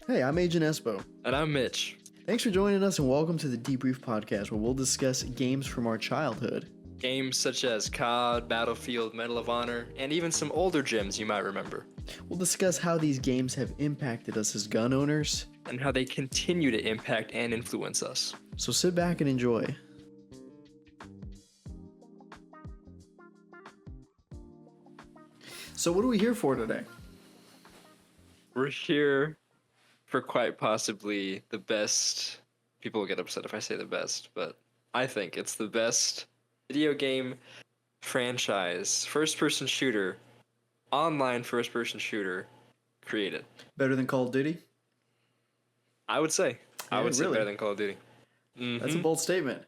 Hey, I'm Agent Espo. And I'm Mitch. Thanks for joining us and welcome to the Debrief podcast where we'll discuss games from our childhood. Games such as COD, Battlefield, Medal of Honor, and even some older gems you might remember. We'll discuss how these games have impacted us as gun owners. And how they continue to impact and influence us. So sit back and enjoy. So what are we here for today? We're here for quite possibly the best. People will get upset if I say the best, but I think it's the best video game franchise, first-person shooter, online first-person shooter created. Better than Call of Duty? I would say. I would say really? better than Call of Duty. Mm-hmm. That's a bold statement.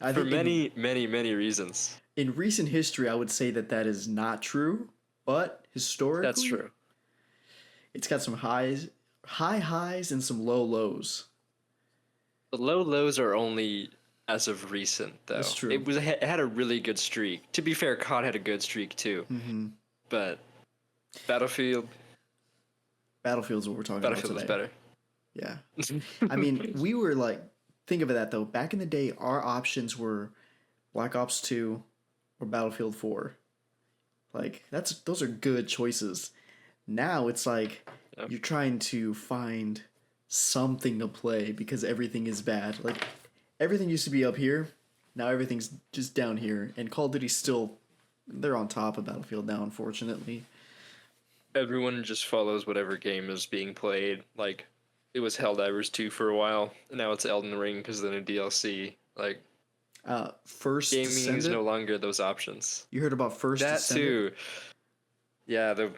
For many reasons. In recent history, I would say that is not true, but historically, That's true. It's got some high highs and some low lows. The low lows are only as of recent, though. That's true. It had a really good streak. To be fair, COD had a good streak too. Mm-hmm. But Battlefield's what we're talking about today. was better. Yeah. I mean, we were like, think of that though. Back in the day, our options were Black Ops 2 or Battlefield 4. Like, those are good choices. Now it's like you're trying to find something to play because everything is bad. Like, everything used to be up here. Now everything's just down here. And Call of Duty's still, they're on top of Battlefield now, unfortunately. Everyone just follows whatever game is being played. Like, it was Helldivers 2 for a while, and now it's Elden Ring because of the new DLC. Like, First gaming Descendant? is no longer those options. You heard about First That Descendant? too. Yeah, the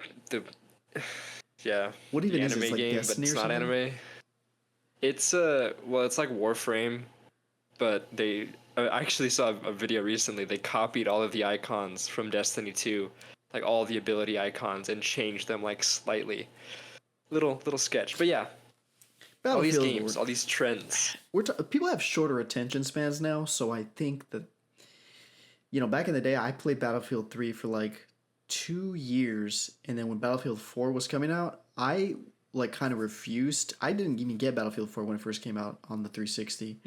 yeah. What even the is anime this, like game, Destiny but it's or not something? anime. It's it's like Warframe, but I actually saw a video recently. They copied all of the icons from Destiny 2, like all the ability icons, and changed them like slightly. Little sketch, but yeah. All these games, all these trends. People have shorter attention spans now, so I think that, back in the day, I played Battlefield 3 for like 2 years, and then when Battlefield 4 was coming out, I kind of refused. I didn't even get Battlefield 4 when it first came out on the 360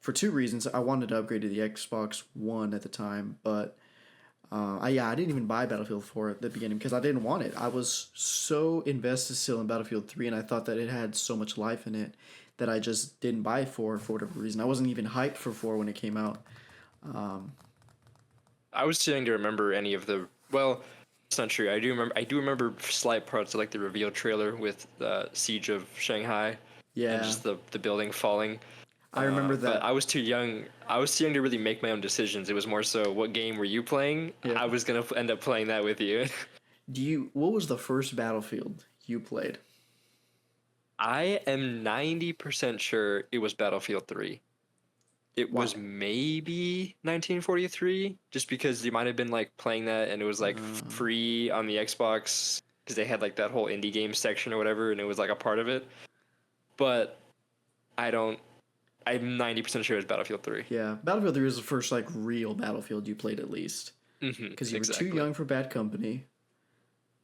for two reasons. I wanted to upgrade to the Xbox One at the time, but I didn't even buy Battlefield 4 at the beginning because I didn't want it. I was so invested still in Battlefield 3, and I thought that it had so much life in it that I just didn't buy 4 for whatever reason. I wasn't even hyped for 4 when it came out. I was too young to remember any of the. Well, it's not true. I do remember slight parts of like the reveal trailer with the Siege of Shanghai. Yeah. And just the building falling. I remember that. But I was too young. I was too young to really make my own decisions. It was more so, what game were you playing? Yeah. I was gonna end up playing that with you. What was the first Battlefield you played? I am 90% sure it was Battlefield 3. It was maybe 1943, just because you might have been like playing that and it was like free on the Xbox because they had like that whole indie game section or whatever, and it was like a part of it. But I'm 90% sure it's Battlefield 3. Yeah, Battlefield 3 was the first like real Battlefield you played at least. Because you were too young for Bad Company.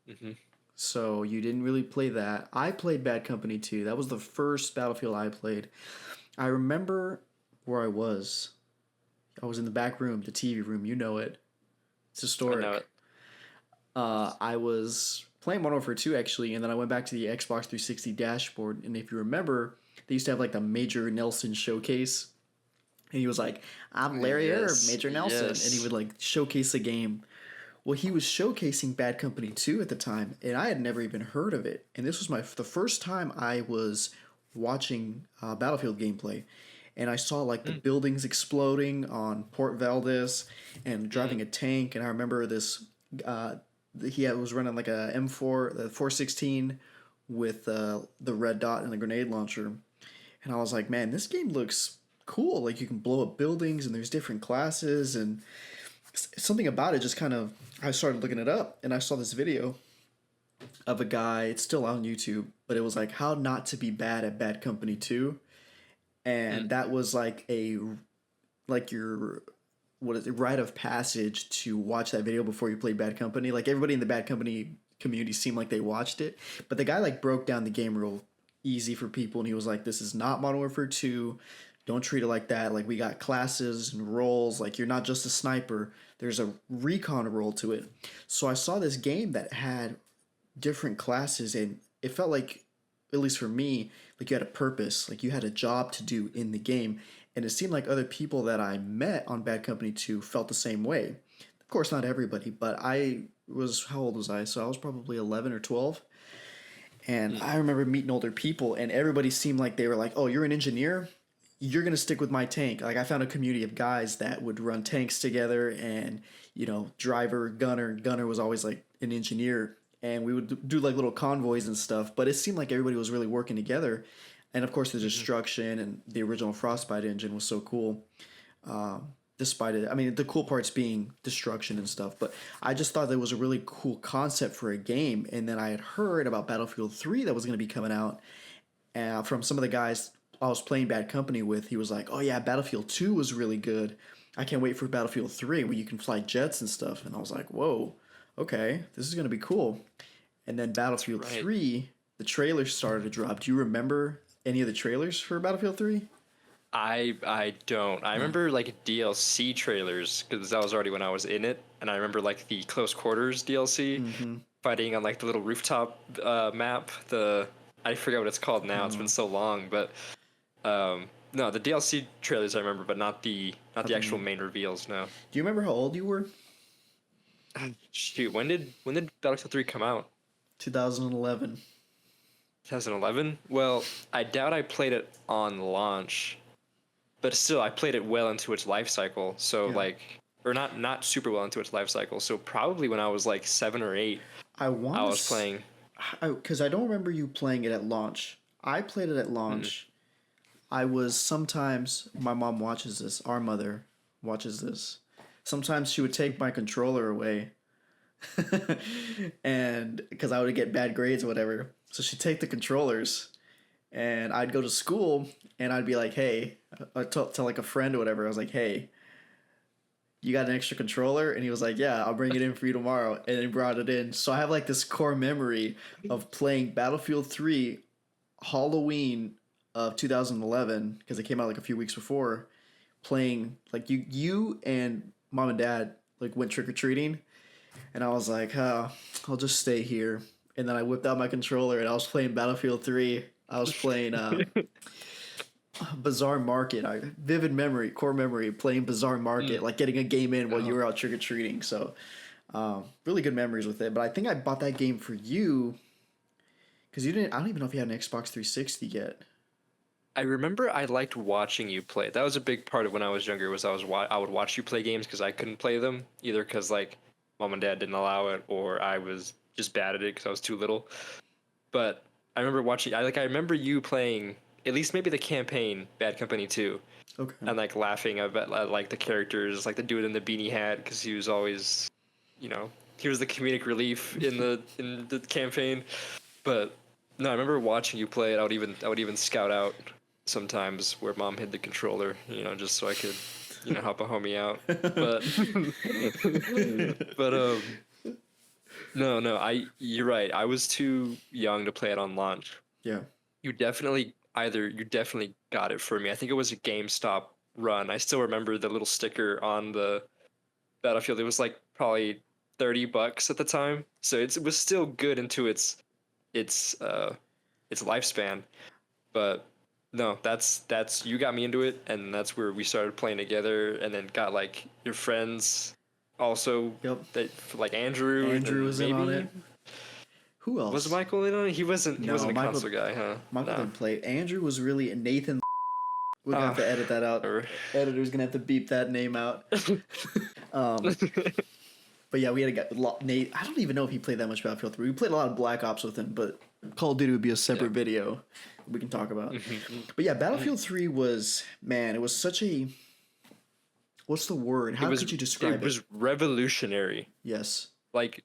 Mm-hmm. So you didn't really play that. I played Bad Company 2. That was the first Battlefield I played. I remember where I was. I was in the back room, the TV room. You know it. It's historic. I know it. I was playing Modern Warfare 2 actually, and then I went back to the Xbox 360 dashboard. And if you remember, they used to have like the Major Nelson showcase. And he was like, I'm Larry Herb, Major Nelson. And he would like showcase a game. Well, he was showcasing Bad Company 2 at the time, and I had never even heard of it. And this was the first time I was watching Battlefield gameplay. And I saw like the buildings exploding on Port Valdez and driving a tank. And I remember this, he was running like a M4, the 416 with the red dot and the grenade launcher. And I was like, man, this game looks cool. Like you can blow up buildings and there's different classes and something about it just kind of, I started looking it up and I saw this video of a guy, it's still on YouTube, but it was like how not to be bad at Bad Company 2. And that was like your what is it, rite of passage to watch that video before you played Bad Company. Like everybody in the Bad Company community seemed like they watched it, but the guy like broke down the game real easy for people, and he was like, "This is not Modern Warfare 2. Don't treat it like that. Like we got classes and roles. Like you're not just a sniper. There's a recon role to it." So I saw this game that had different classes, and it felt like, at least for me, like you had a purpose, like you had a job to do in the game. And it seemed like other people that I met on Bad Company 2 felt the same way. Of course, not everybody, but I was, how old was I? So I was probably 11 or 12. And I remember meeting older people, and everybody seemed like they were like, "Oh, you're an engineer? You're going to stick with my tank." Like I found a community of guys that would run tanks together, and, driver, gunner was always like an engineer. And we would do like little convoys and stuff, but it seemed like everybody was really working together. And of course, the destruction and the original Frostbite engine was so cool. Despite it, I mean, the cool parts being destruction and stuff. But I just thought that was a really cool concept for a game. And then I had heard about Battlefield 3 that was going to be coming out from some of the guys I was playing Bad Company with. He was like, "Oh yeah, Battlefield 2 was really good. I can't wait for Battlefield 3 where you can fly jets and stuff." And I was like, "Whoa, okay, this is going to be cool." And then Battlefield 3, the trailers started to drop. Do you remember any of the trailers for Battlefield 3? I don't. I remember like DLC trailers because that was already when I was in it, and I remember like the close quarters DLC fighting on like the little rooftop map. I forget what it's called now. It's been so long, but no, the DLC trailers I remember, but not the actual main reveals. No. Do you remember how old you were? Shoot, when did Battlefield 3 come out? 2011. 2011? Well, I doubt I played it on launch, but still, I played it well into its life cycle. So or not super well into its life cycle. So probably when I was like 7 or 8, I was playing. Because I don't remember you playing it at launch. I played it at launch. I was sometimes, my mom watches this, our mother watches this. Sometimes she would take my controller away. And because I would get bad grades or whatever. So she'd take the controllers, and I'd go to school, and I'd be like, "Hey," I'd tell like a friend or whatever. I was like, "Hey, you got an extra controller?" And he was like, "Yeah, I'll bring it in for you tomorrow." And he brought it in. So I have like this core memory of playing Battlefield 3 Halloween of 2011, because it came out like a few weeks before, playing like you and mom and dad like went trick-or-treating, and I was like, I'll just stay here. And then I whipped out my controller, and I was playing Battlefield 3. I was playing Bazaar Market. Vivid memory, core memory, playing Bazaar Market, like getting a game in while you were out trick-or-treating. So really good memories with it. But I think I bought that game for you because I don't even know if you had an Xbox 360 yet. I remember I liked watching you play. That was a big part of when I was younger. I would watch you play games because I couldn't play them either because like mom and dad didn't allow it, or I was just bad at it because I was too little. But I remember watching. I remember you playing at least maybe the campaign Bad Company 2. Okay. And like laughing at like the characters, like the dude in the beanie hat, because he was always, he was the comedic relief in the campaign. But no, I remember watching you play it. I would even scout out sometimes where mom hid the controller, just so I could, help a homie out. But no, you're right. I was too young to play it on launch. Yeah. You definitely got it for me. I think it was a GameStop run. I still remember the little sticker on the Battlefield. It was like probably $30 at the time, so it was still good into its lifespan. But no, that's you got me into it, and that's where we started playing together, and then got like your friends also. Yep. That like Andrew. Andrew was in on it. Who else? Was Michael in on it? He wasn't a console guy, huh? Michael didn't play. Andrew was really Nathan. We're gonna have to edit that out. Editor's gonna have to beep that name out. But yeah, we had a guy, Nate. I don't even know if he played that much Battlefield 3. We played a lot of Black Ops with him, but Call of Duty would be a separate video we can talk about. But yeah, Battlefield 3 was, man, it was such a, what's the word? How could you describe it? It was revolutionary. Yes. Like,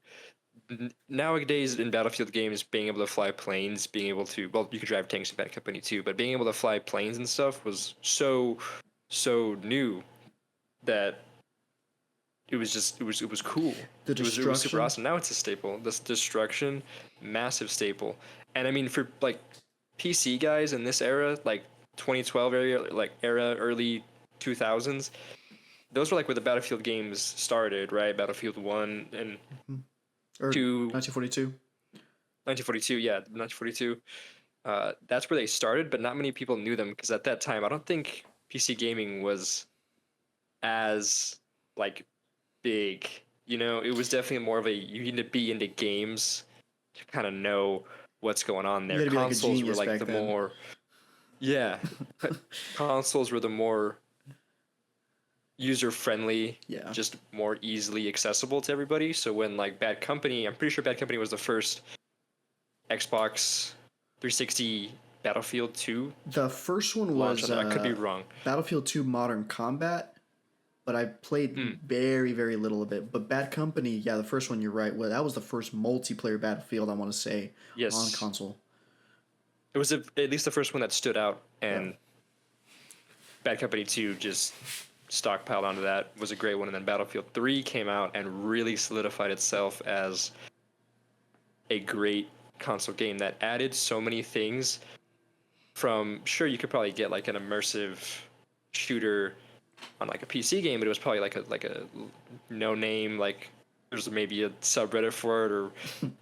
nowadays in Battlefield games, being able to fly planes, being able to, well, you could drive tanks in Bad Company too, but being able to fly planes and stuff was so new that it was cool. The It was destruction. super awesome. Now it's a staple. This destruction, massive staple. And I mean, for like PC guys in this era, like 2012 era, early 2000s, those were like where the Battlefield games started, right? Battlefield 1 and Or 2, 1942. 1942, yeah, 1942. That's where they started, but not many people knew them because at that time, I don't think PC gaming was as like big. You know, it was definitely more of a you need to be into games to kind of know what's going on You there. had to be like a Consoles were genius like back the then. more, yeah, consoles were the more user friendly, Yeah. just more easily accessible to everybody. So when like Bad Company, I'm pretty sure Bad Company was the first Xbox 360 Battlefield 2 The first one launch. was I could be wrong. Battlefield 2 Modern Combat, but I played very, very little of it. But Bad Company, yeah, the first one, you're right. Well, that was the first multiplayer Battlefield, I want to say, Yes. on console. It was at least the first one that stood out, and Yeah. Bad Company 2 just stockpiled onto that, was a great one. And then Battlefield 3 came out and really solidified itself as a great console game that added so many things. From, sure, you could probably get like an immersive shooter on like a PC game, but it was probably like a no name, like there's maybe a subreddit for it or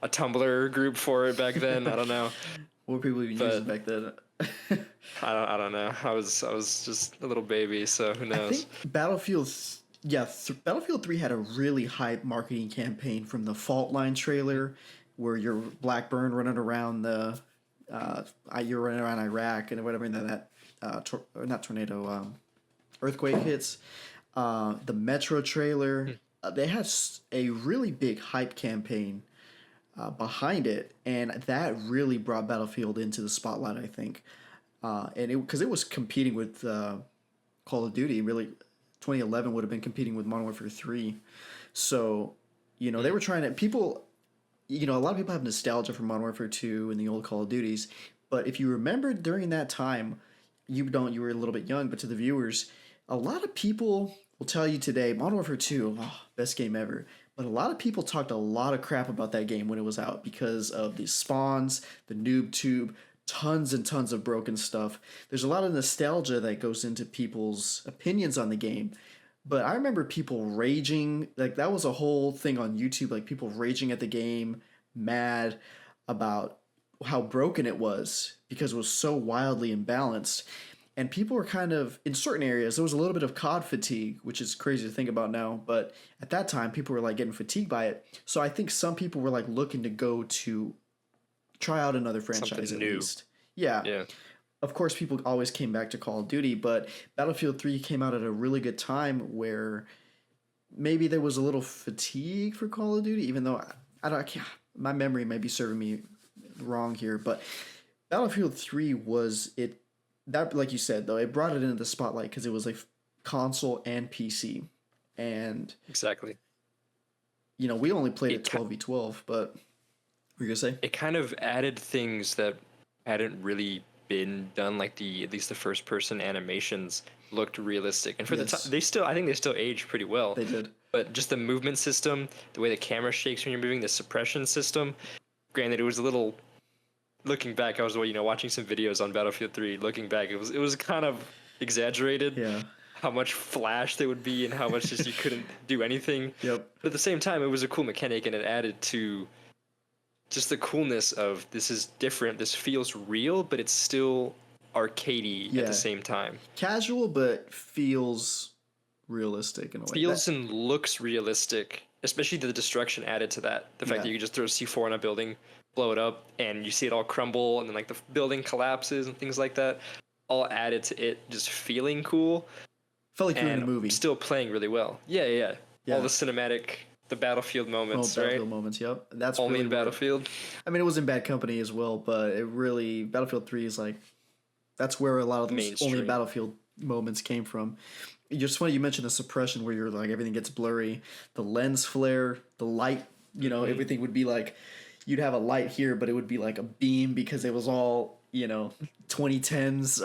a Tumblr group for it back then. I don't know. What were people even using back then? I don't know. I was just a little baby, so who I knows? think Battlefield 3 had a really hype marketing campaign from the Fault Line trailer, where you're Blackburn running around you're running around Iraq and whatever, and then that not tornado, earthquake hits. The Metro trailer, they had a really big hype campaign behind it, and that really brought Battlefield into the spotlight, I think. And because it was competing with Call of Duty, really, 2011 would have been competing with Modern Warfare 3. So, they were trying to, people, a lot of people have nostalgia for Modern Warfare 2 and the old Call of Duties. But if you remember during that time, you were a little bit young, but to the viewers, a lot of people will tell you today, Modern Warfare 2, best game ever. But a lot of people talked a lot of crap about that game when it was out because of the spawns, the noob tube, tons and tons of broken stuff. There's a lot of nostalgia that goes into people's opinions on the game. But I remember people raging, like that was a whole thing on YouTube, like people raging at the game, mad about how broken it was because it was so wildly imbalanced. And people were kind of, in certain areas, there was a little bit of COD fatigue, which is crazy to think about now. But at that time, people were like getting fatigued by it. So I think some people were like looking to go to try out another franchise Something at new. least. Yeah. Of course, people always came back to Call of Duty, but Battlefield 3 came out at a really good time where maybe there was a little fatigue for Call of Duty, even though I can't, my memory may be serving me wrong here, but Battlefield 3 was it. That, like you said, though, it brought it into the spotlight because it was like console and PC. And Exactly. we only played it 12v12, but what were you going to say? It kind of added things that hadn't really been done, like at least the first person animations looked realistic. And for the time, I think they still aged pretty well. They did. But just the movement system, the way the camera shakes when you're moving, the suppression system, granted it was a little, looking back, I was watching some videos on Battlefield 3. Looking back, it was kind of exaggerated. Yeah. How much flash there would be and how much just you couldn't do anything. Yep. But at the same time, it was a cool mechanic, and it added to just the coolness of this is different. This feels real, but it's still arcadey at the same time. Casual, but feels realistic in a way. Feels and looks realistic, especially the destruction added to that. The fact that you just throw C4 on a building, blow it up, and you see it all crumble, and then like the building collapses and things like that, all added to it just feeling cool. Felt like you were in a movie. Still playing really well. Yeah. All the cinematic, the Battlefield moments, right? Battlefield moments, yep. That's only really in Battlefield. I mean, it was in Bad Company as well, but it really, Battlefield 3 is like, that's where a lot of those Mainstream. only Battlefield moments came from. Just funny you mentioned the suppression where you're like, everything gets blurry, the lens flare, the light, everything would be like, you'd have a light here, but it would be like a beam because it was all, 2010s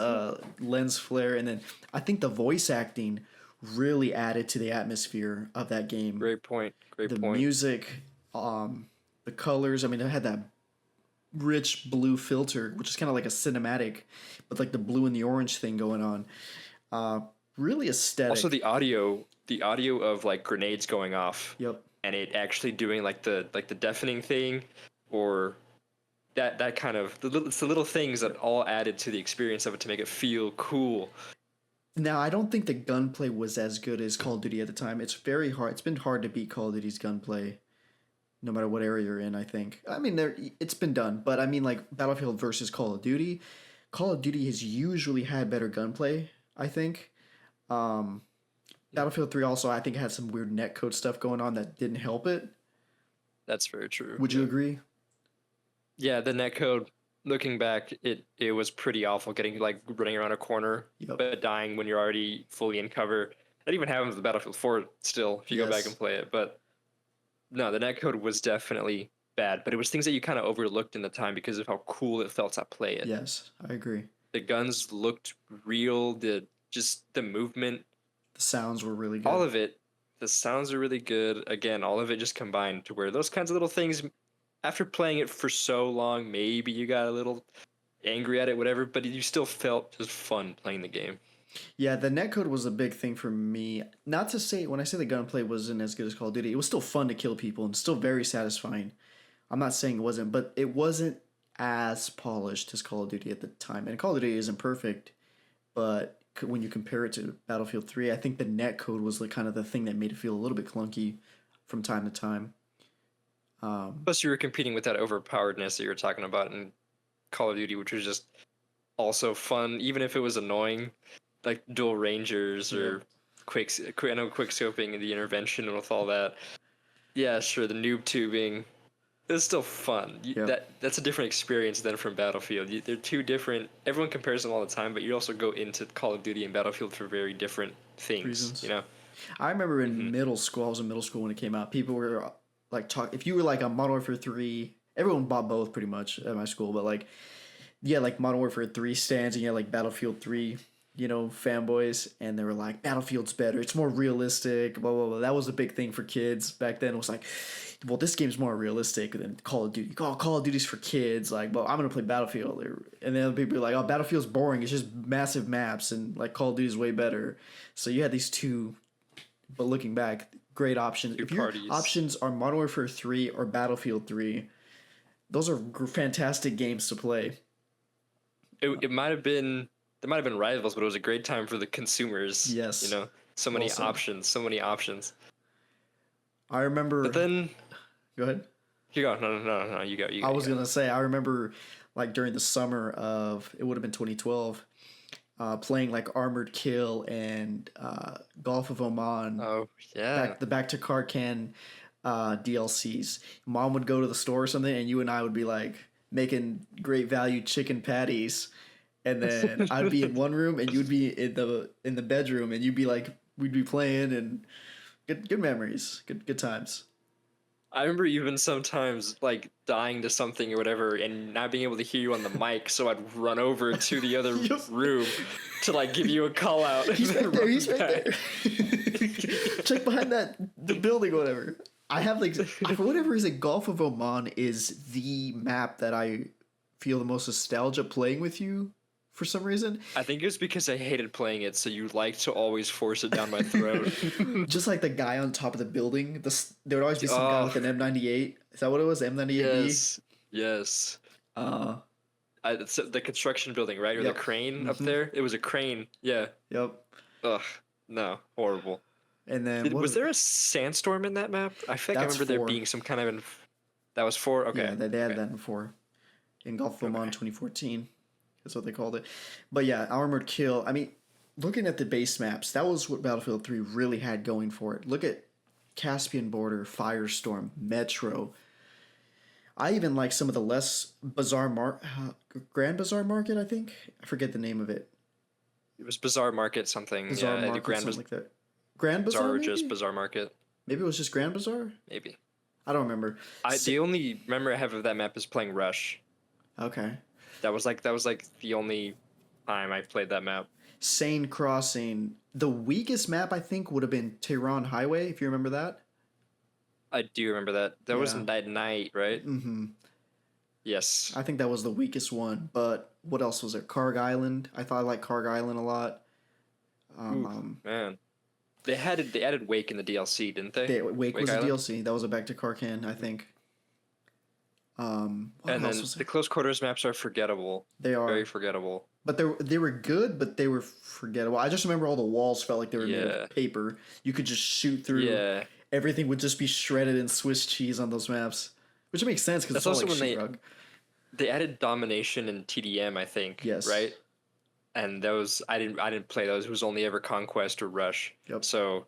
lens flare. And then I think the voice acting really added to the atmosphere of that game. Great point. Great The point. music, the colors. I mean, it had that rich blue filter, which is kind of like a cinematic, but like the blue and the orange thing going on. Really aesthetic. Also, the audio of like grenades going off. Yep. And it actually doing like the deafening thing, or that kind of it's the little things that all added to the experience of it to make it feel cool. Now, I don't think the gunplay was as good as Call of Duty at the time. It's very hard. It's been hard to beat Call of Duty's gunplay, no matter what area you're in, I think. I mean, it's been done, but I mean, like, Battlefield versus Call of Duty. Call of Duty has usually had better gunplay, I think. Battlefield 3 also, I think, had some weird netcode stuff going on that didn't help it. That's very true. Would you agree? Yeah, the netcode, looking back, it was pretty awful, getting like running around a corner, Yep. but dying when you're already fully in cover. That even happens with Battlefield 4 still, if you go back Yes. and play it. But no, the netcode was definitely bad, but it was things that you kind of overlooked in the time because of how cool it felt to play it. Yes, I agree. The guns looked real, the movement, The sounds were really good. all of it. The sounds are really good. Again, all of it just combined to where those kinds of little things, after playing it for so long, maybe you got a little angry at it, whatever, but you still felt just fun playing the game. Yeah, the netcode was a big thing for me. Not to say, when I say the gunplay wasn't as good as Call of Duty, it was still fun to kill people and still very satisfying. I'm not saying it wasn't, but it wasn't as polished as Call of Duty at the time. And Call of Duty isn't perfect, but when you compare it to Battlefield 3, I think the netcode was like kind of the thing that made it feel a little bit clunky from time to time. Plus, you were competing with that overpoweredness that you were talking about in Call of Duty, which was just also fun, even if it was annoying, like dual rangers or quick scoping and the intervention and with all that. Yeah, sure, the noob tubing. It's still fun. That's a different experience than from Battlefield. They're two different. Everyone compares them all the time, but you also go into Call of Duty and Battlefield for very different things. Reasons. You know. I remember in middle school, I was in middle school when it came out. People were like, if you were like on Modern Warfare 3, everyone bought both pretty much at my school, but like, yeah, like Modern Warfare 3 stands and you had like Battlefield 3, fanboys, and they were like, Battlefield's better, it's more realistic, blah, blah, blah. That was a big thing for kids back then. It was like, well, this game's more realistic than Call of Duty. Call of Duty's for kids. Like, well, I'm going to play Battlefield. And then people are like, oh, Battlefield's boring. It's just massive maps, and like Call of Duty's way better. So you had these two, but looking back, great options. If your options are Modern Warfare 3 or Battlefield 3, those are fantastic games to play. It might have been, there might have been rivals, but it was a great time for the consumers. Yes. So many options. I remember. But then, go ahead. You go. No. You go. I was gonna say, I remember, like during the summer of, it would have been 2012, playing like Armored Kill and Gulf of Oman. Oh yeah. The Back to Karkan DLCs. Mom would go to the store or something, and you and I would be like making great value chicken patties, and then I'd be in one room and you'd be in the bedroom, and you'd be like, we'd be playing, and good memories, good times. I remember even sometimes like dying to something or whatever and not being able to hear you on the mic, so I'd run over to the other room to like give you a call out. He's right there. Check behind the building or whatever. I have like, for whatever reason, Gulf of Oman is the map that I feel the most nostalgia playing with you for some reason. I think it's because I hated playing it, so you like to always force it down my throat. Just like the guy on top of the building. There would always be some guy with an M98. Is that what it was? M98B? Yes. It's the construction building, right? Or Yep. the crane up there? It was a crane. Yeah. Yep. Ugh. No. Horrible. And then Was there a sandstorm in that map? I think I remember there being some kind of... That was 4? Okay. Yeah, they had that before. In Gulf of Oman 2014. That's what they called it. But yeah, Armored Kill. I mean, looking at the base maps, that was what Battlefield 3 really had going for it. Look at Caspian Border, Firestorm, Metro. I even like some of the less bizarre Grand Bazaar Market, I think. I forget the name of it. It was Bazaar Market something. Bazaar Market, Grand something like that. Grand Bazaar, or just Bazaar Market. Maybe it was just Grand Bazaar? Maybe. I don't remember. The only memory I have of that map is playing Rush. Okay. That was like the only time I played that map. Sane Crossing. The weakest map I think would have been Tehran Highway, if you remember that. I do remember that. That was Yeah. at night, right? Mm-hmm. Yes. I think that was the weakest one. But what else was there? Karg Island. I thought I liked Karg Island a lot. Ooh, man. They added Wake in the DLC, didn't they? Wake was a Island? DLC. That was a Back to Karkan, I think. What And else then was the there? close quarters maps are forgettable. They are. Very forgettable. But they were good, but they were forgettable. I just remember all the walls felt like they were made Yeah. of paper. You could just shoot through. Yeah. Everything would just be shredded in Swiss cheese on those maps, which makes sense because it's That's all also like when sheetrock. they added domination and TDM, I think. Yes. Right? And those I didn't play those. It was only ever Conquest or Rush. Yep. So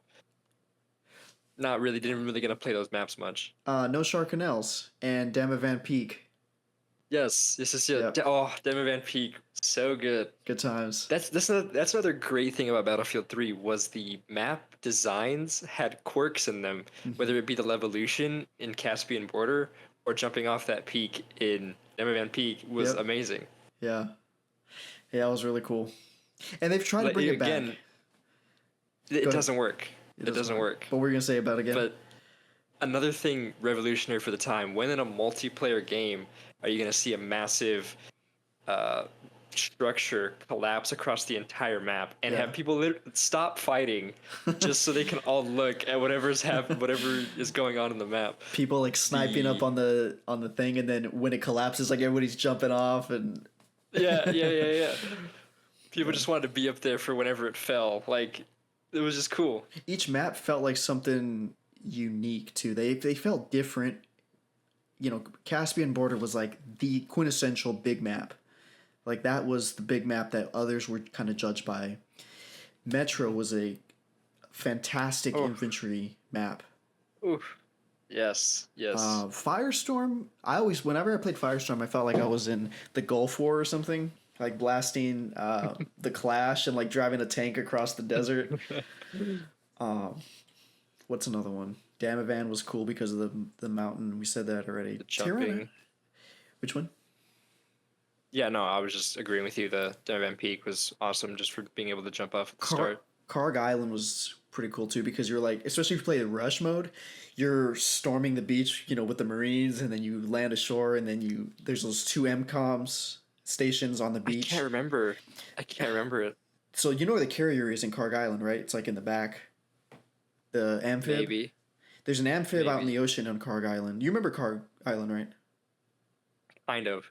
didn't really get to play those maps much. No Sharkanels and Dama Van Peak. Yes, this is Yep. Oh, Demo Van Peak, so good. Good times. That's another great thing about Battlefield 3 was the map designs had quirks in them, whether it be the Levolution in Caspian Border or jumping off that peak in Demo Van Peak was Yep. amazing. Yeah. Yeah, it was really cool. And they've tried to Like, bring it again, back. it ahead. doesn't work. It doesn't work. What were you going to say about it again? But another thing revolutionary for the time, when in a multiplayer game are you going to see a massive structure collapse across the entire map and Yeah. have people stop fighting just so they can all look at whatever is going on in the map. People like sniping up on the thing, and then when it collapses, like everybody's jumping off, and Yeah. People just wanted to be up there for whenever it fell. Like, it was just cool. each map felt like something unique too. They felt different. You know, Caspian Border was like the quintessential big map. Like that was the big map that others were kind of judged by. Metro was a fantastic infantry map. Oof. Yes. Firestorm, whenever I played Firestorm, I felt like I was in the Gulf War or something, like blasting the Clash and like driving a tank across the desert. What's another one? Damavan was cool because of the mountain. We said that already. The jumping. Tirana? Which one? Yeah, no, I was just agreeing with you. The Van Peak was awesome just for being able to jump off at the start. Karg Island was pretty cool too because you're like, especially if you play the rush mode, you're storming the beach, you know, with the Marines, and then you land ashore, and then there's those two MCOMs stations on the beach. I can't remember it. So you know where the carrier is in Karg Island, right? It's like in the back. The amphib. Maybe. There's an amphib out in the ocean on Karg Island. You remember Karg Island, right? Kind of.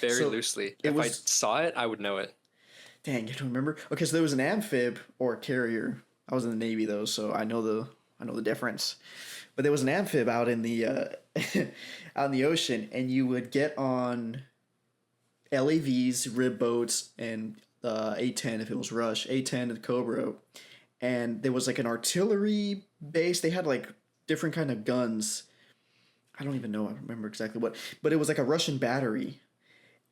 Very So loosely. it If I was- saw it, I would know it. Dang, you don't remember? Okay, so there was an amphib or a carrier. I was in the Navy though, so I know the difference. But there was an amphib out in the out in the ocean, and you would get on LAVs, rib boats, and A10 if it was Rush, A10 and Cobra, and there was like an artillery base. They had like different kind of guns. I don't even know. I remember exactly what, but it was like a Russian battery,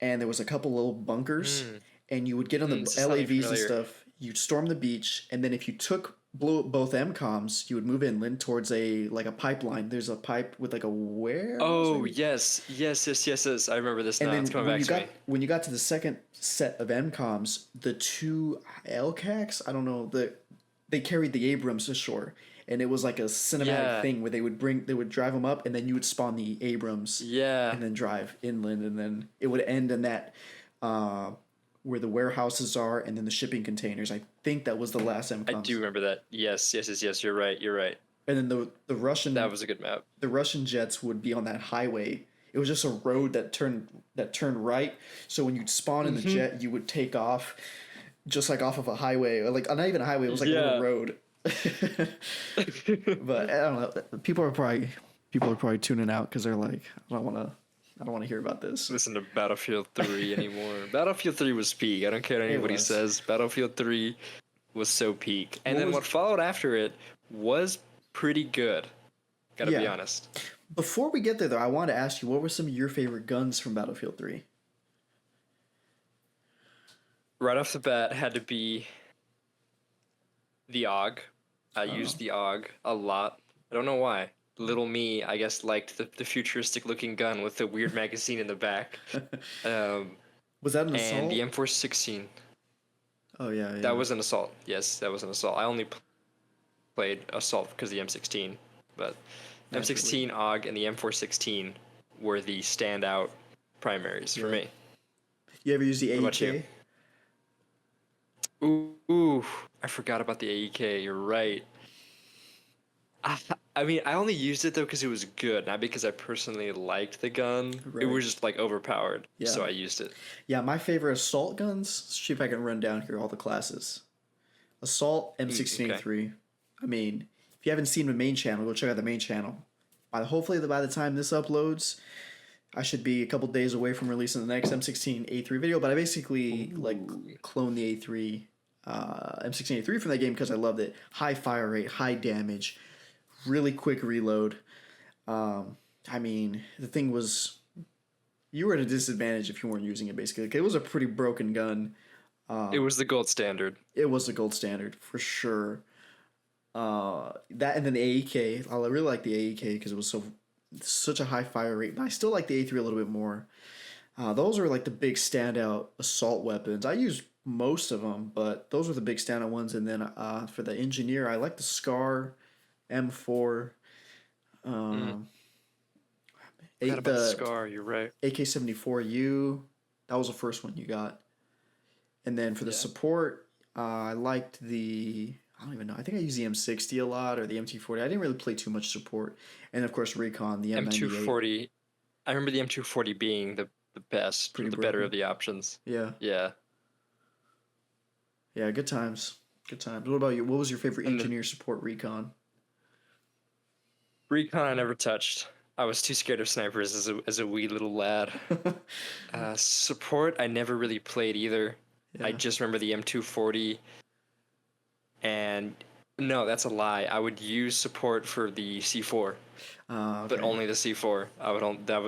and there was a couple little bunkers, and you would get on the it's sounding LAVs and familiar. stuff. You'd storm the beach, and then if you blew both MCOMs, you would move inland towards a pipeline. There's a pipe with like a warehouse. Oh, maybe? yes. I remember this now. And It's then coming back to me. when you got to the second set of MCOMs, the two LCACs, I don't know, they carried the Abrams ashore, and it was like a cinematic Yeah. thing where they would drive them up, and then you would spawn the Abrams, Yeah. and then drive inland, and then it would end in that where the warehouses are, and then the shipping containers. I think that was the last MCOMs. I do remember that. Yes. You're right. And then the Russian That was a good map. the Russian jets would be on that highway. It was just a road that turned right. So when you'd spawn in the jet, you would take off, just like off of a highway, or like not even a highway. It was like a Yeah. little road. But I don't know. People are probably tuning out because they're like, I don't want to hear about this. Listen to Battlefield 3 anymore. Battlefield 3 was peak. I don't care what anybody was. says. Battlefield 3 was so peak. And What then was- what followed after it was pretty good. Gotta be Yeah. honest. Before we get there, though, I want to ask you, what were some of your favorite guns from Battlefield 3? Right off the bat had to be the AUG. I used the AUG a lot. I don't know why. Little me, I guess, liked the futuristic looking gun with the weird magazine in the back. Was that an And assault? the M416. Oh yeah, yeah. That was an assault. Yes, that was an assault. I only played assault because of the M16, but Naturally. M16 AUG and the M416 were the standout primaries for Yeah. me. You ever use the What about you? AEK? Ooh, I forgot about the AEK. You're right. I, I mean, I only used it though because it was good, not because I personally liked the gun. It Right. was just like overpowered, Yeah. so I used it. Yeah, my favorite assault guns. See if I can run down here all the classes. Assault Okay. M16A3. I mean, if you haven't seen the main channel, go check out the main channel. Hopefully, by the time this uploads, I should be a couple days away from releasing the next M16A3 video. But I basically like Ooh. cloned the A3, M16A3 from that game because I loved it. High fire rate, high damage, really quick reload. I mean, the thing was, you were at a disadvantage if you weren't using it. Basically, it was a pretty broken gun. It was the gold standard. It was the gold standard for sure. That and then the AEK. I really like the AEK because it was such a high fire rate. But I still like the A3 a little bit more. Those are like the big standout assault weapons. I use most of them, but those are the big standout ones. And then for the engineer, I like the Scar M4. Mm. Um, Forgot about the the scar. You're right. AK-74U. That was the first one you got. And then for the Yeah. support, I liked the. I don't even know. I think I use the M60 a lot or the MT40. I didn't really play too much support. And of course, Recon, the M98. M240. I remember the M240 being the best, Pretty the better broken. of the options. Yeah. Yeah. Yeah, good times. Good times. What about you? What was your favorite And the engineer support Recon? Recon I never touched. I was too scared of snipers as a wee little lad. Support I never really played either. I Yeah. just remember the M240. And no, that's a lie. I would use support for the C4, but Okay. only the C4.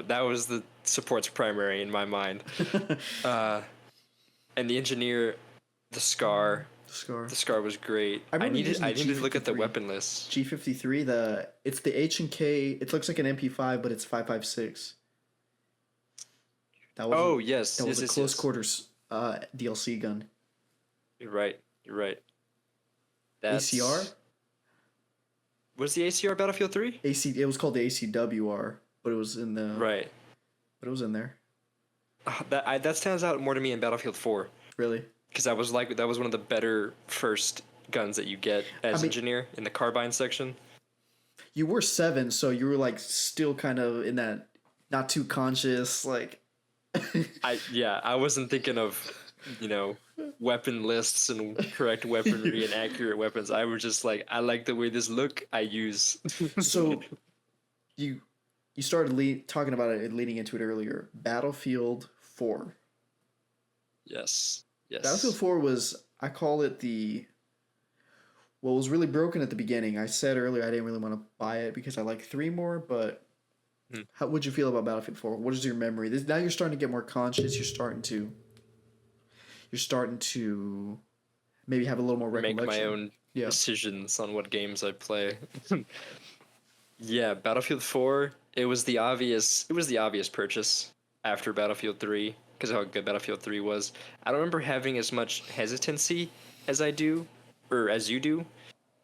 That was the support's primary in my mind. Uh, and the engineer, the Scar, The Scar. the Scar was great. I remember using I the needed to look at the G53. weapon list. G53, it's the H&K. It looks like an MP5, but it's 5.56. That was Oh a, yes, that was yes, a yes, close yes. quarters DLC gun. You're right. You're right. That's ACR? Was the ACR Battlefield 3? It was called the ACWR, but it was Right. but it was in there. That stands out more to me in Battlefield 4 Really? because that was one of the better first guns that you get as mean- engineer in the carbine section. You were 7, so you were like still kind of in that not too conscious like I wasn't thinking of, weapon lists and correct weaponry and accurate weapons. I was just like, I like the way this look. I use. So you started talking about it leading into it earlier. Battlefield 4. Yes. Yes. Battlefield 4 was, I call it it was really broken at the beginning. I said earlier I didn't really want to buy it because I like 3 more, but how would you feel about Battlefield 4? What is your memory? Now you're starting to get more conscious. You're starting to maybe have a little more Make recollection. my own Yeah. decisions on what games I play. Yeah, Battlefield 4, it was the obvious purchase after Battlefield 3 because of how good Battlefield 3 was. I don't remember having as much hesitancy as I do or as you do.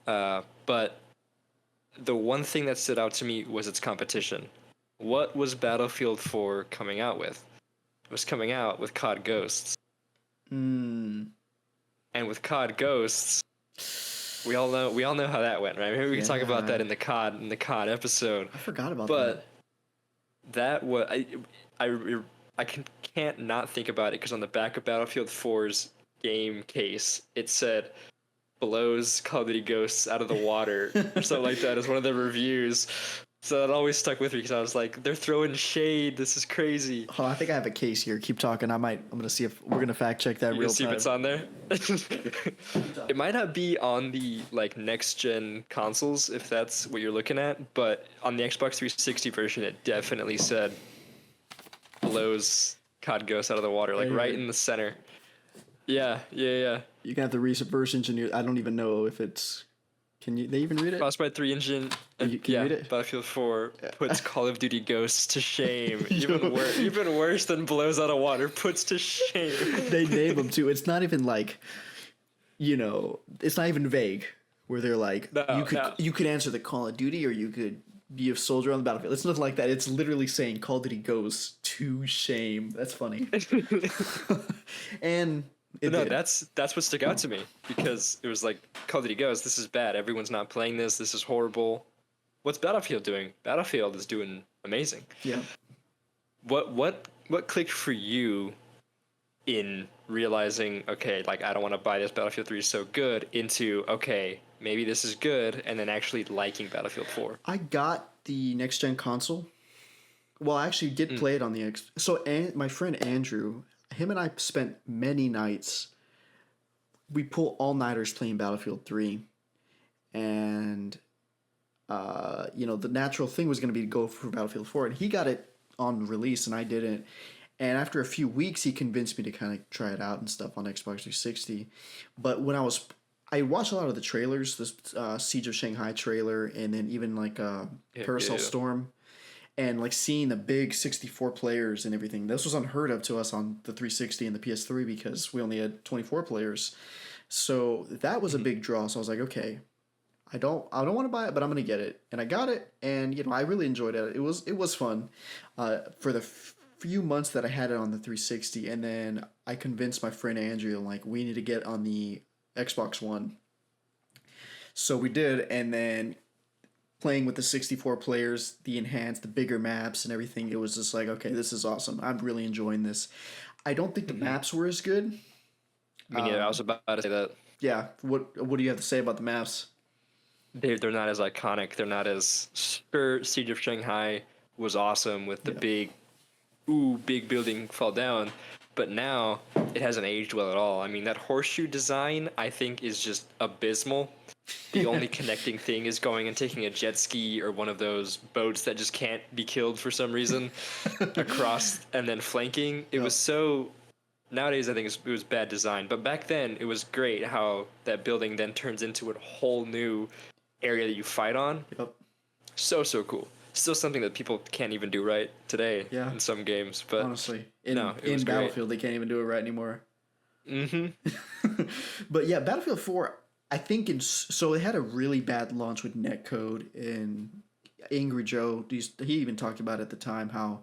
But the one thing that stood out to me was its competition. What was Battlefield 4 coming out with? It was coming out with COD Ghosts. Mm. And with COD Ghosts, we all know how that went, right? Maybe we can talk about that in the COD episode. I forgot about But that was I can't not think about it because on the back of Battlefield 4's game case, it said blows Call of Duty Ghosts out of the water or something like that as one of the reviews. So that always stuck with me because I was like, they're throwing shade. This is crazy. Oh, I think I have a case here. Keep talking. I'm gonna see if we're gonna fact check that You real can see if time. it's on there. It might not be on the next gen consoles if that's what you're looking at, but on the Xbox 360 version, it definitely said blows COD Ghosts out of the water, like right in the center. Yeah. You can have the recent version engineer. I don't even know if it's. They even read it? Frostbite 3 engine. Can you read it? Battlefield 4 puts Call of Duty Ghosts to shame. Even worse than blows out of water, puts to shame. They name them too. It's not even like you know, it's not even vague where they're like, No, you could answer the Call of Duty or you could be a soldier on the battlefield. It's nothing like that. It's literally saying Call of Duty goes to shame. That's funny. And no, that's what stuck out to me, because it was like, Call of Duty goes, this is bad. Everyone's not playing this. This is horrible. What's Battlefield doing? Battlefield is doing amazing. Yeah. What clicked for you in realizing, okay, like, I don't want to buy this, Battlefield 3 is so good, into, okay, maybe this is good, and then actually liking Battlefield 4? I got the next gen console. Well, I actually did play it on the X. So my friend Andrew, him and I spent many nights. We pull all-nighters playing Battlefield 3. And, you know, the natural thing was going to be to go for Battlefield 4. And he got it on release and I didn't. And after a few weeks, he convinced me to kind of try it out and stuff on Xbox 360. But when I watched a lot of the trailers, this Siege of Shanghai trailer, and then even like Parasol Storm, and like seeing the big 64 players and everything. This was unheard of to us on the 360 and the PS3 because we only had 24 players. So that was a big draw. So I was like, okay, I don't want to buy it, but I'm gonna get it, and I got it, and you know I really enjoyed it. It was fun for the few months that I had it on the 360, and then I convinced my friend Andrew, like, we need to get on the Xbox One. So we did, and then playing with the 64 players, the enhanced, the bigger maps and everything, it was just like, okay, this is awesome. I'm really enjoying this. I don't think the maps were as good. I mean, yeah, I was about to say that. Yeah, what do you have to say about the maps? They're not as iconic. They're not as... Sure, Siege of Shanghai was awesome with the big building fall down, but now it hasn't aged well at all. I mean, that horseshoe design, I think, is just abysmal. The only connecting thing is going and taking a jet ski or one of those boats that just can't be killed for some reason across and then flanking. It was so... Nowadays, I think it was bad design, but back then it was great how that building then turns into a whole new area that you fight on. Yep. So cool. Still something that people can't even do right today in some games. But honestly, in Battlefield, great. They can't even do it right anymore. Mm-hmm. But yeah, Battlefield 4, I think so it had a really bad launch with netcode, and Angry Joe, he even talked about at the time how...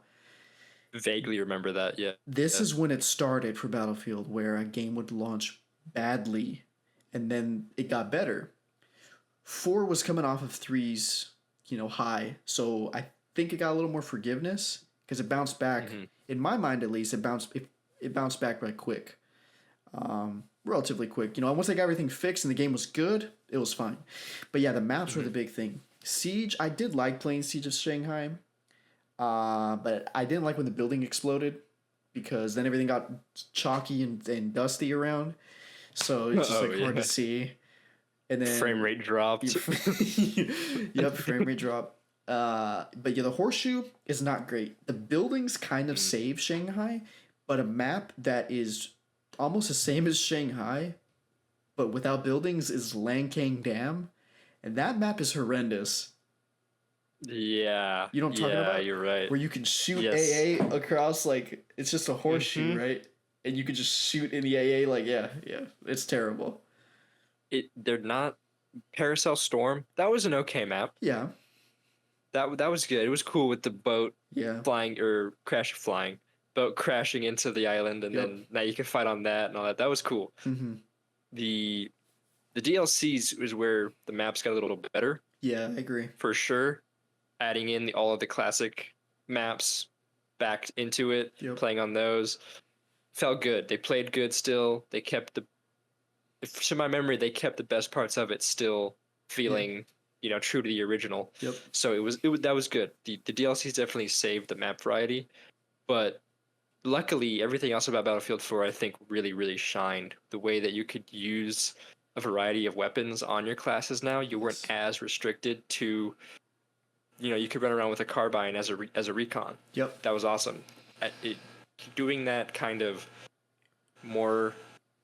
Vaguely remember that, yeah. This is when it started for Battlefield, where a game would launch badly, and then it got better. 4 was coming off of 3's, high, so I think it got a little more forgiveness because it bounced back. In my mind, at least, it bounced back right quick, relatively quick. Once they got everything fixed and the game was good, it was fine. But yeah, the maps were the big thing. Siege, I did like playing Siege of Shanghai, but I didn't like when the building exploded because then everything got chalky and dusty around, so it's just hard to see. And then frame rate dropped. Yep, frame rate drop. But yeah, the horseshoe is not great. The buildings kind of save Shanghai, but a map that is almost the same as Shanghai, but without buildings, is Lankang Dam, and that map is horrendous. Yeah. You know what I'm talking about? Yeah, you're right. Where you can shoot AA across, like, it's just a horseshoe, right? And you can just shoot in the AA, like, yeah, it's terrible. They're not... Parasol Storm, that was an okay map. Yeah. That was good. It was cool with the boat flying, or flying. Boat crashing into the island, and then now you can fight on that and all that. That was cool. Mm-hmm. The DLCs is where the maps got a little bit better. Yeah, I agree. For sure. Adding in all of the classic maps back into it, playing on those. Felt good. They played good still. They kept to my memory, they kept the best parts of it still feeling, true to the original. Yep. So that was good. The DLCs definitely saved the map variety, but luckily everything else about Battlefield 4 I think really, really shined. The way that you could use a variety of weapons on your classes now, you weren't as restricted to, you could run around with a carbine as a recon. Yep. That was awesome. Doing that kind of more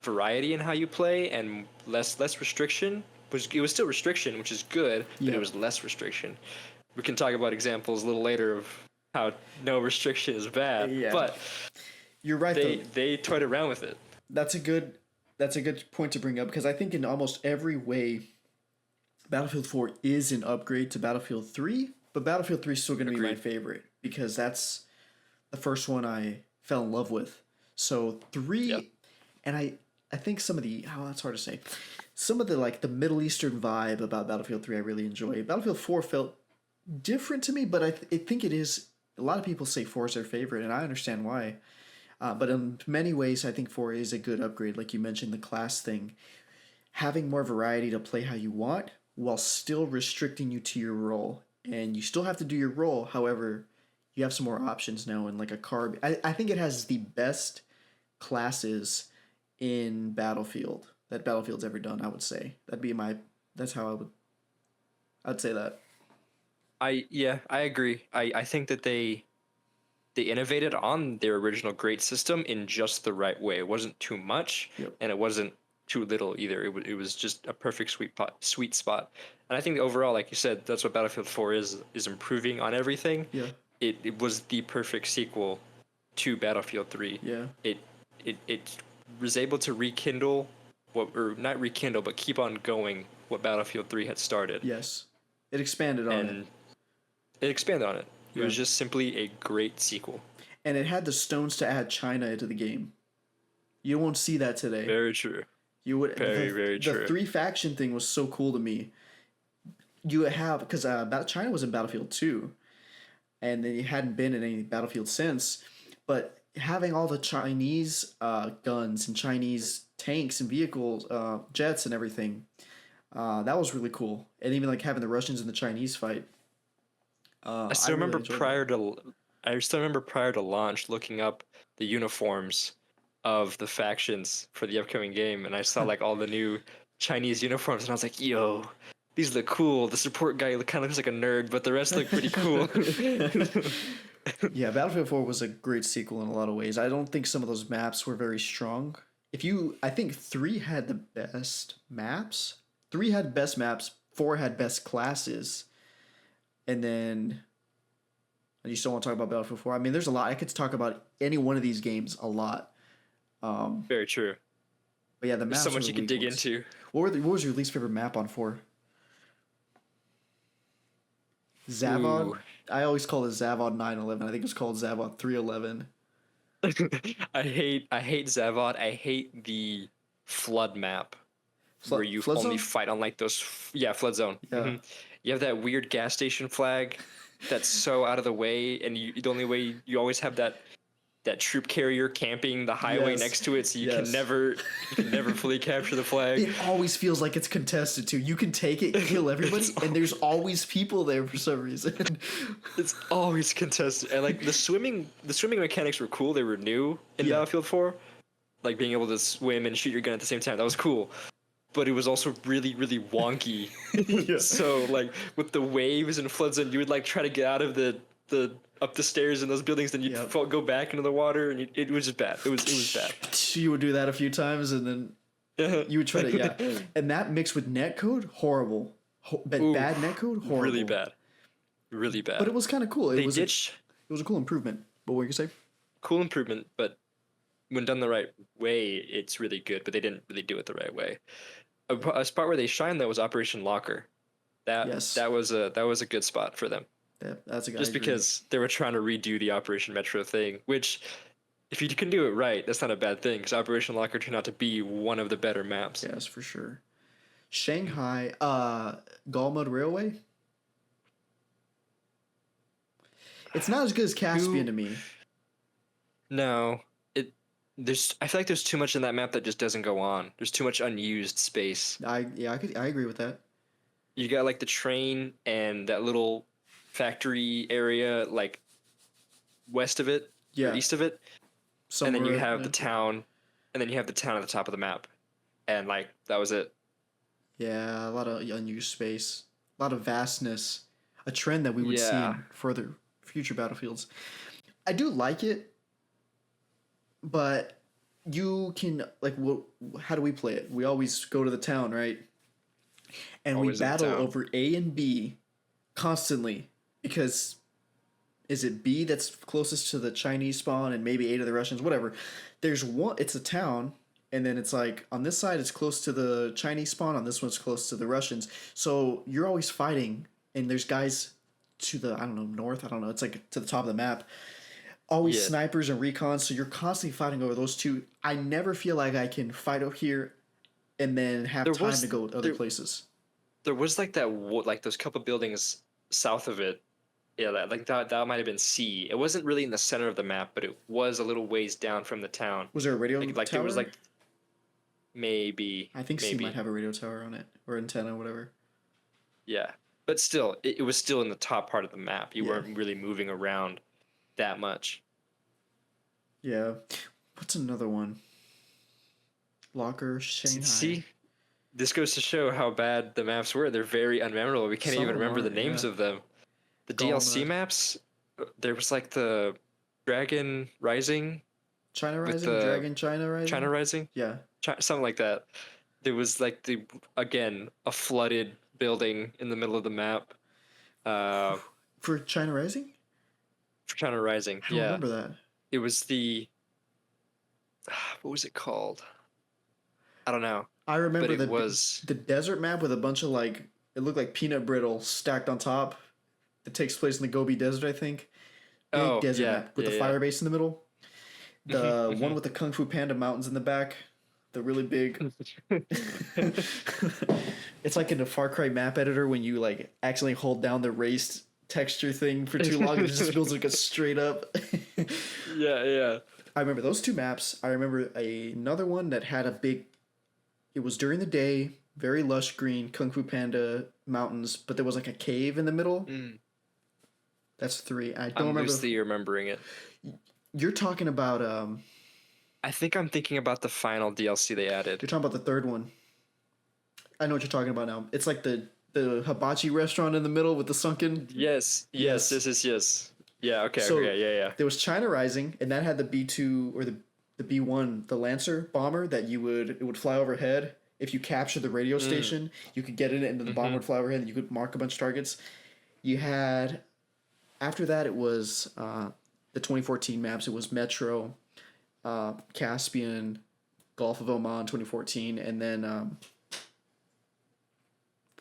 variety in how you play and less restriction, it was still restriction, which is good, but it was less restriction. We can talk about examples a little later of how no restriction is bad, but you're right. They toyed around with it. That's a good that's a good point to bring up because I think in almost every way, Battlefield 4 is an upgrade to Battlefield 3, but Battlefield 3 is still going to be my Agreed. favorite because that's the first one I fell in love with. So Yep. 3, and I think some of the, oh, that's hard to say. Some of the like the Middle Eastern vibe about Battlefield 3 I really enjoy. Battlefield 4 felt different to me, but I think it is. A lot of people say 4 is their favorite, and I understand why. But in many ways, I think 4 is a good upgrade. Like you mentioned, the class thing, having more variety to play how you want while still restricting you to your role. And you still have to do your role. However, you have some more options now in like a carb. I think it has the best classes in Battlefield that Battlefield's ever done, I would say. That's how I'd say that. I agree. I think that they innovated on their original great system in just the right way. It wasn't too much, Yep. and it wasn't too little either. It was just a perfect sweet spot. And I think overall, like you said, that's what Battlefield 4 is improving on everything. Yeah. It was the perfect sequel to Battlefield 3. Yeah. It was able to rekindle what, or not rekindle, but keep on going what Battlefield 3 had started. Yes. It expanded on it. And it expanded on it. It Yeah. was just simply a great sequel. And it had the stones to add China into the game. You won't see that today. Very true. You would Very the true. 3 faction thing was so cool to me. You have because China was in Battlefield 2, and they hadn't been in any Battlefield since. But having all the Chinese guns and Chinese tanks and vehicles, jets and everything, that was really cool. And even like having the Russians and the Chinese fight. I still really remember enjoyed prior to launch looking up the uniforms of the factions for the upcoming game, and I saw like all the new Chinese uniforms, and I was like, "Yo, these look cool." The support guy kind of looks like a nerd, but the rest look pretty cool. Yeah, Battlefield 4 was a great sequel in a lot of ways. I don't think some of those maps were very strong. I think 3 had the best maps. 3 had best maps, 4 had best classes. And then you still want to talk about Battlefield 4? I mean, there's a lot. I could talk about any one of these games a lot. Very true. But yeah, the There's maps so were much the you can weak dig ones. into. What was your least favorite map on 4? Zavod? Ooh. I always call it Zavod 911. I think it's called Zavod 311. I hate Zavod. I hate the flood map where you Flood only Zone? fight on like those flood zone. Yeah. Mhm. You have that weird gas station flag that's so out of the way, and the only way you always have that troop carrier camping the highway Yes. next to it, so you Yes. can never fully capture the flag. It always feels like it's contested too. You can take it, kill everybody, and there's always people there for some reason. It's always contested. And like the swimming mechanics were cool. They were new in Yeah. Battlefield 4. Like being able to swim and shoot your gun at the same time. That was cool. But it was also really, really wonky. Yeah. So like with the waves and floods, and you would like try to get out of the up the stairs in those buildings, then you'd Yep. go back into the water, and it was just bad. It was bad. You would do that a few times, and then you would try to and that mixed with netcode, horrible. Ooh, Bad netcode, horrible. Really bad. Really bad. But it was kind of cool. They ditched It was a cool improvement. But what were you gonna say? cool improvement, but when done the right way, it's really good. But they didn't really do it the right way. A spot where they shined though was Operation Locker. Yes. That was a good spot for them. Yeah, that's a guy. Just because they were trying to redo the Operation Metro thing, which if you can do it right, that's not a bad thing. Because Operation Locker turned out to be one of the better maps. Yes, for sure. Shanghai, Galmud Railway. It's not as good as Caspian to me. No, I feel like there's too much in that map that just doesn't go on. There's too much unused space. I agree with that. You got like the train and that little factory area like west of it, Yeah. or east of it, and then you have the town, and then you have the town at the top of the map, and like that was it. Yeah, a lot of unused space, a lot of vastness, a trend that we would see Yeah. in further future battlefields. I do like it, but you can like how do we play it? We always go to the town, right? And Always we in the battle town. over A and B constantly because is it B that's closest to the Chinese spawn and maybe A to the Russians, whatever. There's one. It's a town, and then it's like on this side it's close to the Chinese spawn, on this one's close to the Russians. So you're always fighting, and there's guys to the, I don't know, north. I don't know. It's like to the top of the map. Always Yeah. snipers and recons, so you're constantly fighting over those two. I never feel like I can fight up here and then have There time was- to go other there- places. There was like that, like those couple buildings south of it. Yeah, that might have been C. It wasn't really in the center of the map, but it was a little ways down from the town. Was there a radio Like tower? there was like maybe. I think maybe. C might have a radio tower on it or antenna, whatever. Yeah, but still, it was still in the top part of the map. You Yeah. weren't really moving around that much. Yeah. What's another one? Locker, Shanghai. See, this goes to show how bad the maps were. They're very unmemorable. We can't Some even of them remember the aren't, names yeah. of them. The Gauntlet. DLC maps, there was like the Dragon Rising, China Rising, the Dragon China Rising. China Rising, Yeah. something like that. There was like a flooded building in the middle of the map. For China Rising? For China Rising, I don't yeah. remember that. It was the what was it called? I don't know. I remember But it was the desert map with a bunch of like, it looked like peanut brittle stacked on top. That takes place in the Gobi Desert, I think. Big desert map with the fire base in the middle. The one with the Kung Fu Panda mountains in the back. The really big. It's like in the Far Cry map editor when you like accidentally hold down the raised texture thing for too long, and it just builds like a straight up. yeah. I remember those two maps. I remember another one that had a big. It was during the day, very lush green Kung Fu Panda mountains, but there was like a cave in the middle. Mm. That's 3. I don't I'm remember. loosely remembering it. You're talking about I think I'm thinking about the final DLC they added. You're talking about the third one. I know what you're talking about now. It's like the hibachi restaurant in the middle with the sunken. Yes. Yeah. Okay. So- okay. Yeah. There was China Rising, and that had the B2 or the B1, the Lancer bomber that it would fly overhead. If you capture the radio station, you could get in it, and then the bomber would fly overhead, and you could mark a bunch of targets. You had, after that, it was the 2014 maps. It was Metro, Caspian, Gulf of Oman 2014, and then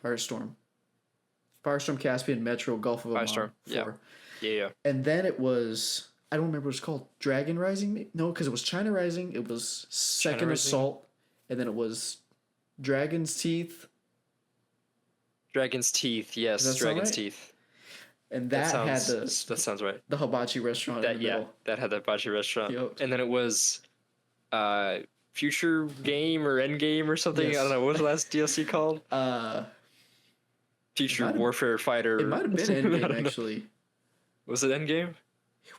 Firestorm, Caspian, Metro, Gulf of Oman. Firestorm, yeah. 4. Yeah. And then it was, I don't remember what it's called. Dragon Rising? No, because it was China Rising. It was Second Rising? Assault. And then it was Dragon's Teeth. Dragon's Teeth. Yes. Does that sound Dragon's right? Teeth. And that sounds, had that sounds right. the hibachi restaurant in the middle. That had that Bachi restaurant. Yep. And then it was Future Game or End Game or something. Yes. I don't know. What was the last DLC called? Future might have- Warfare Fighter. It might have been I don't Endgame, know. actually. Was it End Game?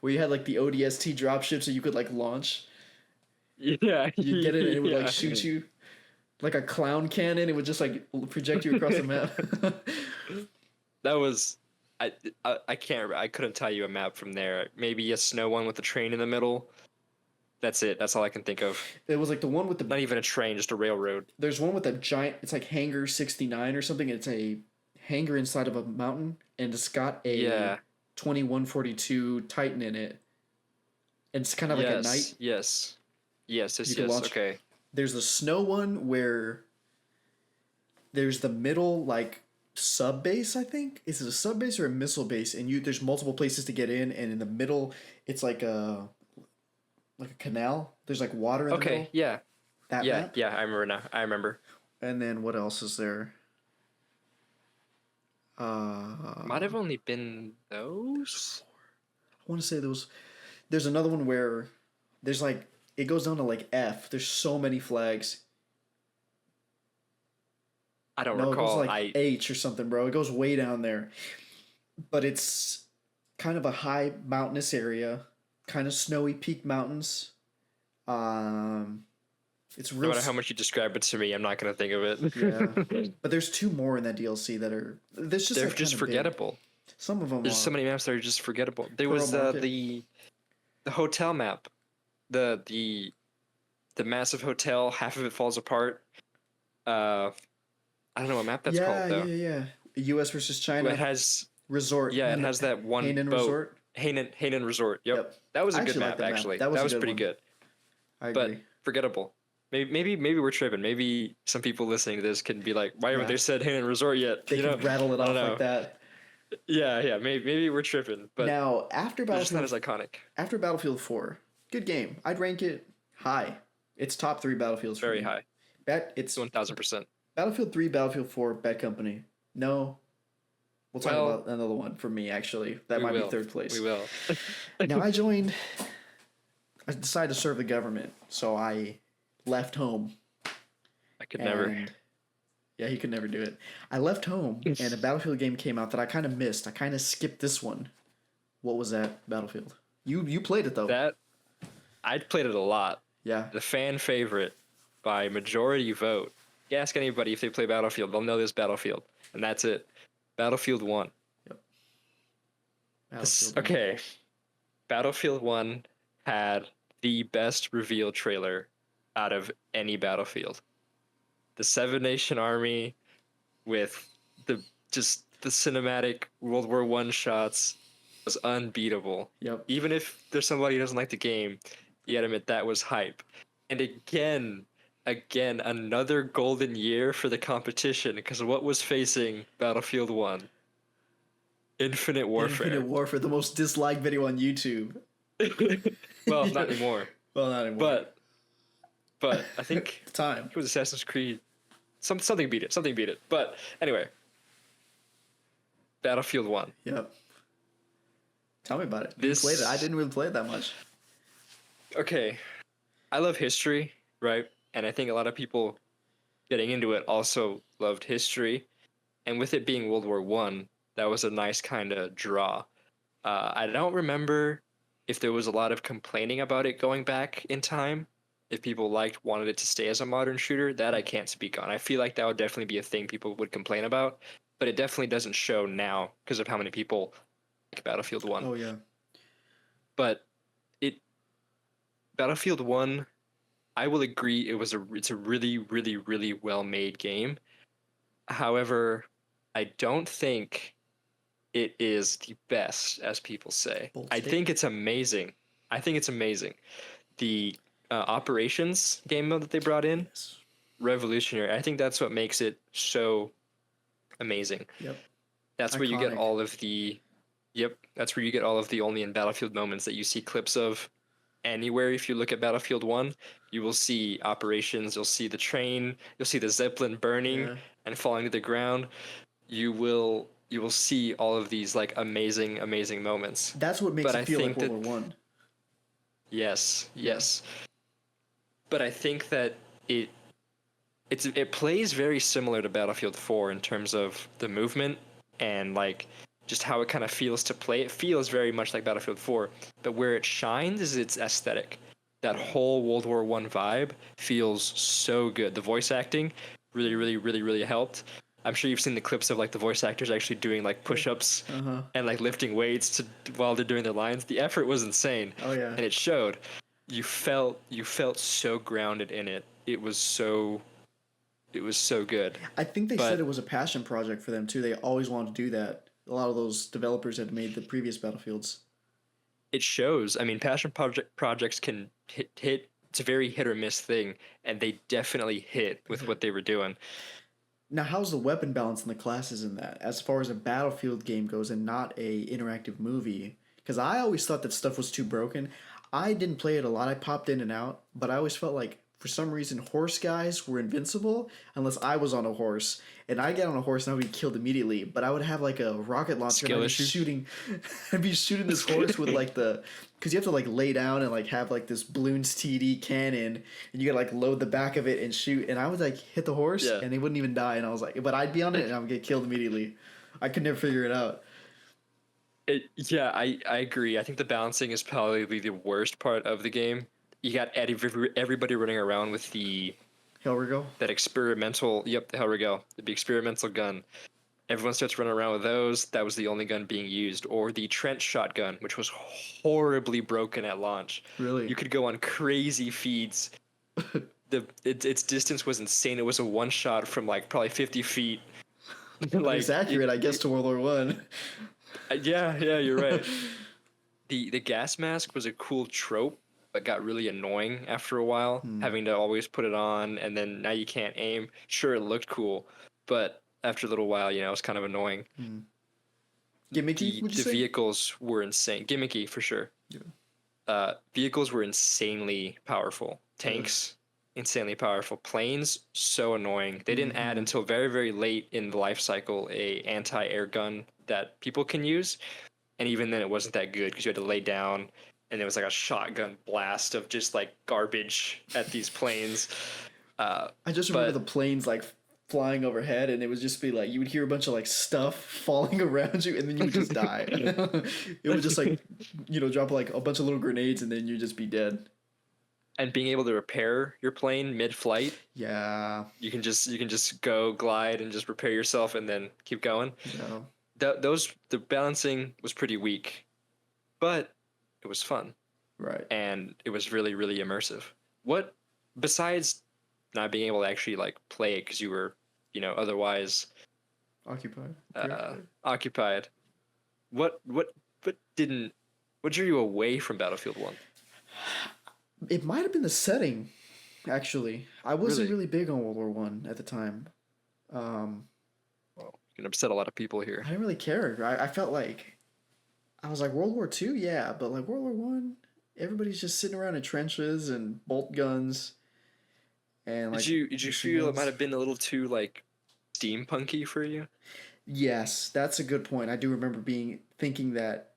Where you had like the ODST dropships that you could like launch. Yeah. You get it and it would yeah. like shoot you. Like a clown cannon. It would just like project you across the map. That was. I can't remember. I couldn't tell you a map from there. Maybe a snow one with a train in the middle. That's it. That's all I can think of. It was like the one with the Not even a train, just a railroad. There's one with a giant. It's like Hangar 69 or something. It's a hangar inside of a mountain, and it's got a Yeah. 2142 Titan in it. And it's kind of like a night. Yes. Yes. You can launch- Okay. There's a snow one where there's the middle like sub base. I think is it a sub base or a missile base? And there's multiple places to get in, and in the middle it's like a canal. There's like water in the middle. Okay. Yeah. That Yeah. map. Yeah. I remember now. I remember. And then what else is there? Might have only been those. I want to say there's another one where there's like it goes down to like F. There's so many flags. I don't No, it recall. goes like H or something, bro. It goes way down there. But it's kind of a high mountainous area, kind of snowy peak mountains. It's No real. matter how much you describe it to me, I'm not gonna think of it. Yeah. But there's 2 more in that DLC that are there's just They're like just kinda big. forgettable. Some of them There's are. so many maps that are just forgettable. There Pearl was Market. the hotel map, the massive hotel. Half of it falls apart. I don't know what map that's called though. Yeah. U.S. versus China It has resort. it has that one Hainan boat. Resort. Hainan Resort. Yep. Yep. That was I a good actually like map that map. actually. That was a good pretty one. good, I but agree. forgettable. maybe we're tripping. Maybe some people listening to this can be like, why haven't Yeah. they said Hidden Resort yet? They can rattle it I off don't know. like that. Yeah. Maybe we're tripping, but Now, after they're just not as Battlefield, iconic. after Battlefield 4, good game. I'd rank it high. It's top 3 Battlefields for Very me. high. It's 1000%. Battlefield 3, Battlefield 4, Bad Company. No, we'll talk Well, about another one for me, actually. That we might will. be third place. We will. Now, I decided to serve the government, so I left home. I could never. And yeah, he could never do it. I left home, and a Battlefield game came out that I kind of missed. I kind of skipped this one. What was that Battlefield? You played it, though. That I played it a lot. Yeah. The fan favorite by majority vote. You ask anybody if they play Battlefield, they'll know this Battlefield, and that's it. Battlefield 1. Yep. Battlefield 1. Okay. Battlefield 1 had the best reveal trailer out of any Battlefield. The Seven Nation Army with the cinematic World War I shots was unbeatable. Yep. Even if there's somebody who doesn't like the game, you gotta admit that was hype. And again, another golden year for the competition, because what was facing Battlefield 1? Infinite Warfare. Infinite Warfare, the most disliked video on YouTube. Well, not anymore. Well, not anymore. But I think time. it was Assassin's Creed. Something beat it. But anyway, Battlefield 1. Yep. Tell me about it. This... You played it. I didn't really play it that much. Okay. I love history, right? And I think a lot of people getting into it also loved history. And with it being World War I, that was a nice kind of draw. I don't remember if there was a lot of complaining about it going back in time. If people wanted it to stay as a modern shooter, that I can't speak on. I feel like that would definitely be a thing people would complain about, but it definitely doesn't show now because of how many people like Battlefield 1. Oh, yeah. But Battlefield 1, I will agree it's a really, really, really well-made game. However, I don't think it is the best, as people say. I think it's amazing. The operations game mode that they brought in, revolutionary. I think that's what makes it so amazing. Yep. That's where you get all of the that's where you get all of the only in Battlefield moments that you see clips of anywhere. If you look at Battlefield 1, you will see operations, you'll see the train, you'll see the Zeppelin burning and falling to the ground. You will see all of these like amazing moments. That's what makes it feel like World War I. Yes. But I think that it plays very similar to Battlefield 4 in terms of the movement and like just how it kind of feels to play. It feels very much like Battlefield 4, but where it shines is its aesthetic. That whole World War I vibe feels so good. The voice acting really, really, really, really helped. I'm sure you've seen the clips of like the voice actors actually doing like push-ups and like lifting weights while they're doing their lines. The effort was insane. Oh yeah. And it showed. You felt so grounded in it. It was so good. I think they said it was a passion project for them too. They always wanted to do that. A lot of those developers had made the previous Battlefields. It shows. I mean, passion projects can hit. It's a very hit or miss thing, and they definitely hit with what they were doing. Now, how's the weapon balance and the classes in that, as far as a Battlefield game goes, and not a interactive movie? Because I always thought that stuff was too broken. I didn't play it a lot. I popped in and out, but I always felt like for some reason horse guys were invincible unless I was on a horse, and I get on a horse and I would be killed immediately. But I would have like a rocket launcher and I'd be shooting this horse with like because you have to like lay down and like have like this balloons TD cannon, and you gotta like load the back of it and shoot. And I would like hit the horse and they wouldn't even die, and I was like, but I'd be on it and I would get killed immediately. I could never figure it out. I agree. I think the balancing is probably the worst part of the game. You got everybody running around with the Hellriegel? The Hellriegel. The experimental gun. Everyone starts running around with those. That was the only gun being used. Or the trench shotgun, which was horribly broken at launch. Really? You could go on crazy feeds. Its distance was insane. It was a one shot from like probably 50 feet. Like, it's accurate, I guess, to World War One. Yeah, you're right. The gas mask was a cool trope but got really annoying after a while, having to always put it on, and then now you can't aim. Sure, it looked cool, but after a little while, it was kind of annoying. Gimmicky, would you The say? vehicles were insane. Gimmicky for sure. Vehicles were insanely powerful. Tanks, insanely powerful. Planes, so annoying. They didn't add until very, very late in the life cycle a anti-air gun that people can use, and even then it wasn't that good because you had to lay down, and there was like a shotgun blast of just like garbage at these planes. I just remember the planes like flying overhead, and it would just be like you would hear a bunch of like stuff falling around you, and then you would just die. It would just like drop like a bunch of little grenades, and then you'd just be dead. And being able to repair your plane mid-flight, yeah, you can just go glide and just repair yourself, and then keep going. Yeah. The balancing was pretty weak, but it was fun. Right. And it was really, really immersive. What, besides not being able to actually like play it because you were, otherwise occupied. What drew you away from Battlefield 1? It might have been the setting, actually. I wasn't really big on World War One at the time. Well, you can upset a lot of people here. I didn't really care. I felt like I was like World War Two, yeah, but like World War One, everybody's just sitting around in trenches and bolt guns. And like, did you feel it might have been a little too like steampunky for you? Yes, that's a good point. I do remember thinking that.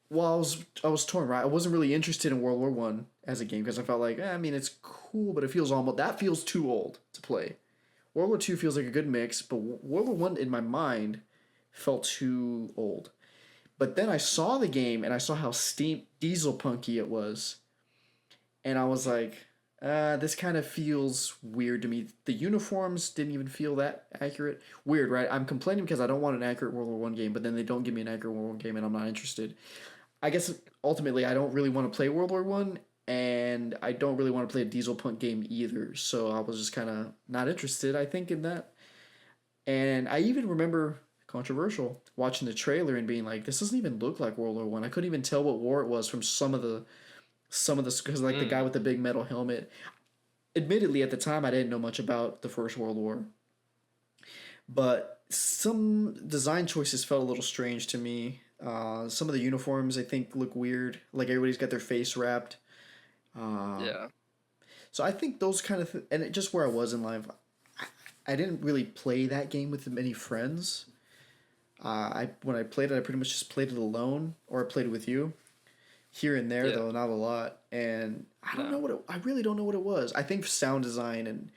Well, I was torn, right? I wasn't really interested in World War One as a game because I felt like, I mean, it's cool, but it feels that feels too old to play. World War Two feels like a good mix, but World War One in my mind felt too old. But then I saw the game and I saw how diesel punky it was, and I was like, this kind of feels weird to me. The uniforms didn't even feel that accurate. Weird, right? I'm complaining because I don't want an accurate World War One game, but then they don't give me an accurate World War game, and I'm not interested. I guess ultimately I don't really want to play World War One, and I don't really want to play a diesel punk game either. So I was just kind of not interested, I think, in that. And I even remember, controversial, watching the trailer and being like, this doesn't even look like World War One. I couldn't even tell what war it was from some of the because like the guy with the big metal helmet. Admittedly, at the time I didn't know much about the First World War, but some design choices felt a little strange to me. Some of the uniforms I think look weird. Like everybody's got their face wrapped. Yeah. So I think those kind of and just where I was in life, I didn't really play that game with many friends. When I played it, I pretty much just played it alone, or I played it with you. Here and there, though, not a lot. And I don't know I really don't know what it was. I think sound design and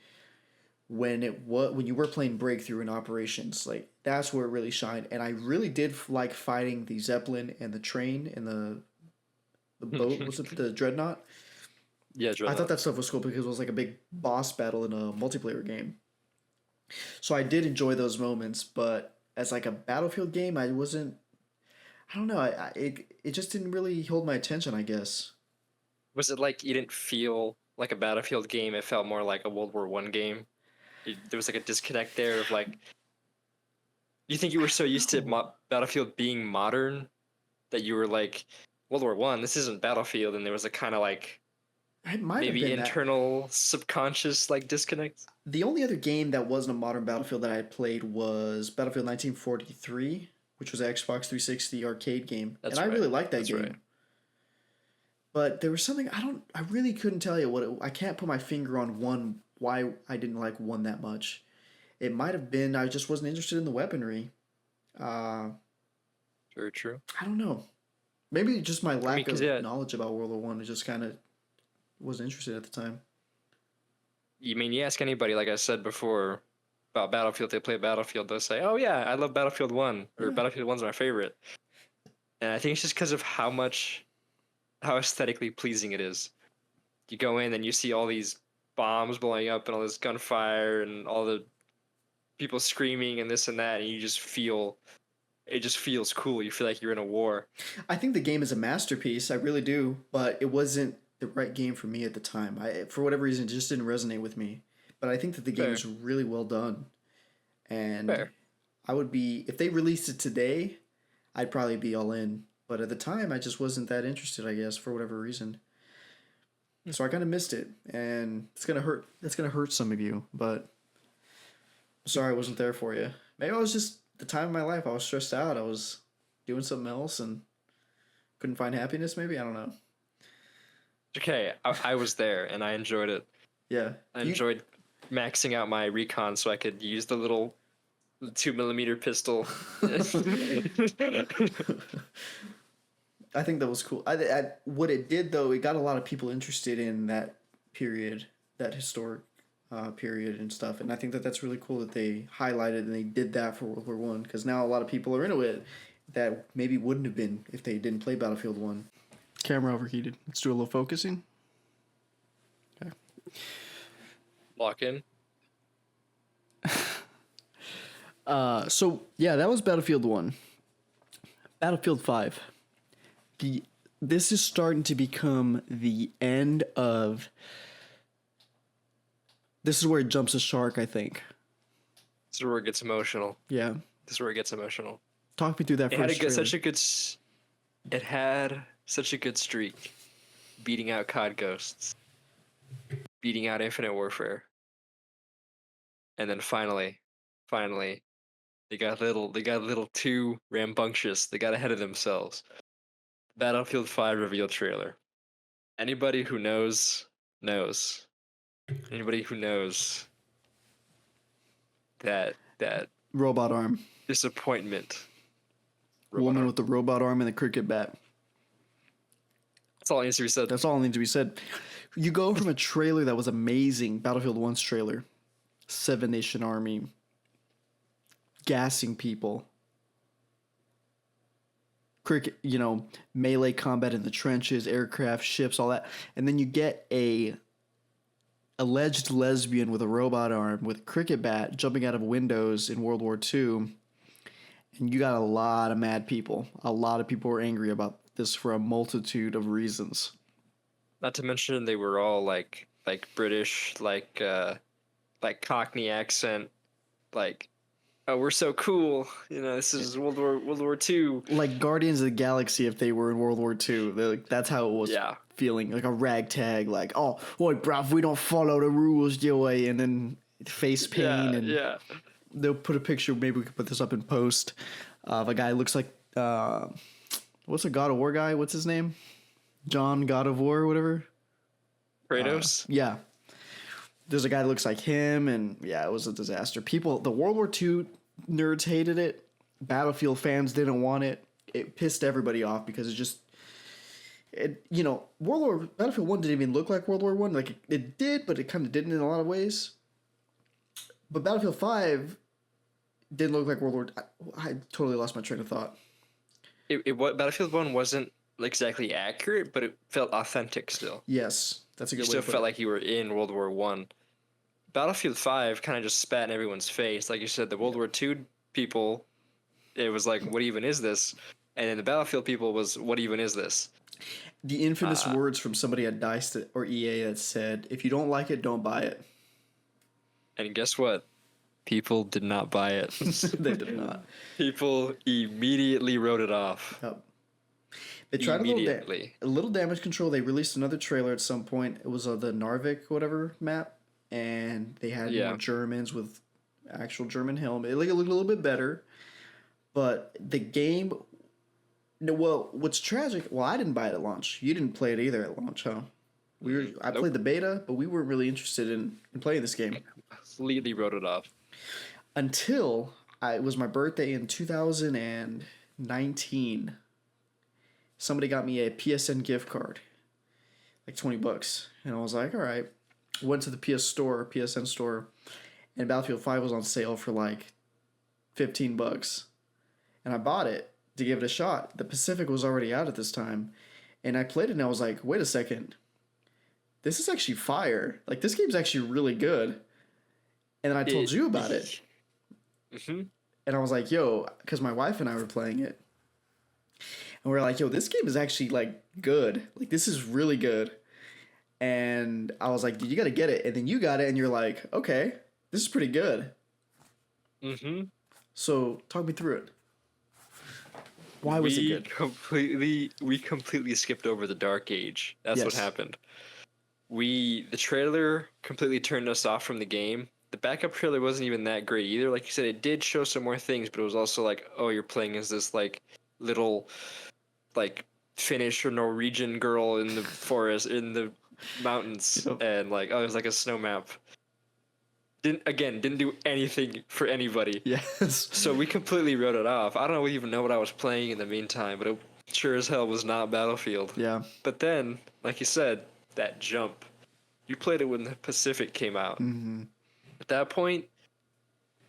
when you were playing Breakthrough in Operations, like that's where it really shined. And I really did like fighting the Zeppelin and the train and the boat. Was it the Dreadnought? Yeah, Dreadnought. I thought that stuff was cool because it was like a big boss battle in a multiplayer game. So I did enjoy those moments, but as like a Battlefield game, I wasn't. I don't know. It just didn't really hold my attention, I guess. Was it like you didn't feel like a Battlefield game? It felt more like a World War One game. There was like a disconnect there of like. You think you were so used to Battlefield being modern that you were like World War One. This isn't Battlefield, and there was a kind of like it might maybe have been internal subconscious like disconnect. The only other game that wasn't a modern Battlefield that I had played was Battlefield 1943. Which was an Xbox 360 arcade game. I really liked that game. Right. But there was something I really couldn't tell you I can't put my finger on why I didn't like one that much. It might have been I just wasn't interested in the weaponry. Very true. I don't know. Maybe just my lack of knowledge about World War One. I just kind of wasn't interested at the time. You mean you ask anybody, like I said before, about Battlefield, they play Battlefield, they'll say, oh yeah, I love Battlefield 1, or Battlefield 1's my favorite. And I think it's just because of how aesthetically pleasing it is. You go in and you see all these bombs blowing up and all this gunfire and all the people screaming and this and that, and it just feels cool. You feel like you're in a war. I think the game is a masterpiece, I really do, but it wasn't the right game for me at the time. For whatever reason, it just didn't resonate with me. But I think that the game is really well done. And I would be, if they released it today, I'd probably be all in. But at the time, I just wasn't that interested, I guess, for whatever reason. So I kind of missed it, and it's gonna hurt. It's gonna hurt some of you, but sorry I wasn't there for you. Maybe I was just the time of my life. I was stressed out. I was doing something else and couldn't find happiness. Maybe I don't know. Okay, I was there and I enjoyed it. Yeah, I enjoyed maxing out my recon so I could use the little 2mm pistol. I think that was cool. What it did though, it got a lot of people interested in that period, that historic period and stuff. And I think that that's really cool that they highlighted and they did that for World War One, because now a lot of people are into it that maybe wouldn't have been if they didn't play Battlefield 1. Camera overheated. Let's do a little focusing. Okay. Lock in. So yeah, that was Battlefield 1. Battlefield 5. This is starting to become the end of. This is where it jumps a shark, I think. This is where it gets emotional. Yeah. This is where it gets emotional. Talk me through that It first trailer. It had such a good streak, beating out COD Ghosts, beating out Infinite Warfare, and then finally, they got a little too rambunctious. They got ahead of themselves. Battlefield 5 reveal trailer. Anybody who knows. Anybody who knows that Robot arm. disappointment. Woman with the robot arm and the cricket bat. That's all that needs to be said. That's all that needs to be said. You go from a trailer that was amazing, Battlefield 1's trailer, 7-Nation Army, gassing people, cricket, melee combat in the trenches, aircraft, ships, all that, and then you get a alleged lesbian with a robot arm with a cricket bat jumping out of windows in World War II, and you got a lot of mad people. A lot of people were angry about this for a multitude of reasons. Not to mention they were all like British, like Cockney accent, like, oh, we're so cool. This is World War II. Like Guardians of the Galaxy if they were in World War II. That's how it was feeling. Like a ragtag, like, oh, boy, bruv, we don't follow the rules, Joey. And then face paint. Yeah. They'll put a picture, maybe we could put this up in post, of a guy who looks like, what's a God of War guy? What's his name? John God of War or whatever? Kratos? Yeah. There's a guy that looks like him, and yeah, it was a disaster. The World War II nerds hated it. Battlefield fans didn't want it. It pissed everybody off because Battlefield 1 didn't even look like World War 1. Like, it did, but it kind of didn't in a lot of ways. But Battlefield 5 didn't look like World War. I totally lost my train of thought. Battlefield 1 wasn't exactly accurate, but it felt authentic still. Yes, that's a good way to You put still felt like you were in World War 1. Battlefield 5 kind of just spat in everyone's face. Like you said, the World War 2 people, it was like, what even is this? And then the Battlefield people was, what even is this? The infamous words from somebody at DICE or EA that said, if you don't like it, don't buy it. And guess what? People did not buy it. They did not. People immediately wrote it off. Yep. They tried a little damage control. They released another trailer at some point. It was the Narvik whatever map, and they had more Germans with actual German helmet. It looked a little bit better, but the game. Well, what's tragic? Well, I didn't buy it at launch. You didn't play it either at launch, huh? I played the beta, but we weren't really interested in playing this game. Completely wrote it off. Until it was my birthday in 2019. Somebody got me a PSN gift card, like $20, and I was like, all right. Went to the PSN store, and Battlefield 5 was on sale for like $15, and I bought it to give it a shot. The Pacific was already out at this time, and I played it, and I was like, wait a second, this is actually fire. Like, this game's actually really good. And then I told you about it. Mm-hmm. And I was like, yo, because my wife and I were playing it. And we were like, yo, this game is actually, like, good. Like, this is really good. And I was like, dude, you got to get it. And then you got it, and you're like, okay, this is pretty good. Mm-hmm. So, talk me through it. Why was it good? We completely skipped over the Dark Age. That's what happened. the trailer completely turned us off from the game. The backup trailer wasn't even that great either. Like you said, it did show some more things, but it was also like, oh, you're playing as this like little like Finnish or Norwegian girl in the forest in the mountains, Yep. and like, oh, it was like a snow map. Didn't do anything for anybody. Yes. So we completely wrote it off. I don't even know what I was playing in the meantime, but it sure as hell was not Battlefield. Yeah. But then, like you said, that jump. You played it when the Pacific came out. Mm-hmm. At that point,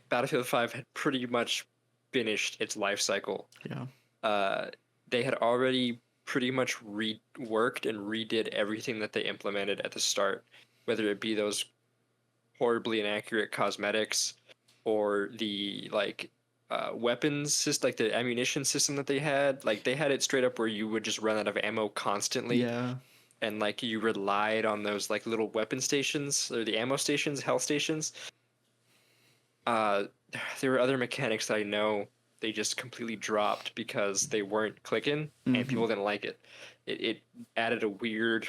Battlefield 5 had pretty much finished its life cycle. Yeah. They had already pretty much reworked and redid everything that they implemented at the start, whether it be those horribly inaccurate cosmetics or the like weapons system, like the ammunition system that they had. Like they had it straight up where you would just run out of ammo constantly. Yeah. And like you relied on those like little weapon stations or the ammo stations, health stations. There were other mechanics that I know they just completely dropped because they weren't clicking and people didn't like it. It added a weird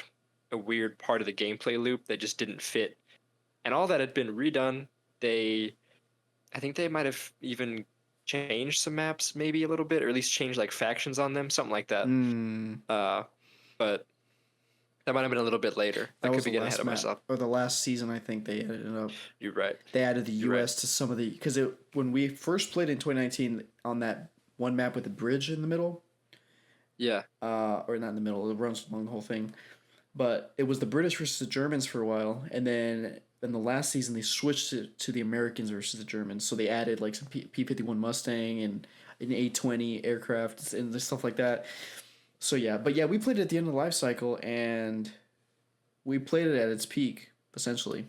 part of the gameplay loop that just didn't fit. And all that had been redone. I think they might have even changed some maps maybe a little bit, or at least changed like factions on them, something like that. But that might have been a little bit later. I could be getting ahead of myself. Or the last season, I think they ended up. You're right. They added the U.S. to some of the because when we first played in 2019 on that one map with the bridge in the middle. Yeah. Or not in the middle. It runs along the whole thing, but it was the British versus the Germans for a while, and then in the last season they switched it to the Americans versus the Germans. So they added like some P-51 Mustang and an A-20 aircraft and stuff like that. So yeah, but yeah, we played it at the end of the life cycle, and we played it at its peak, essentially.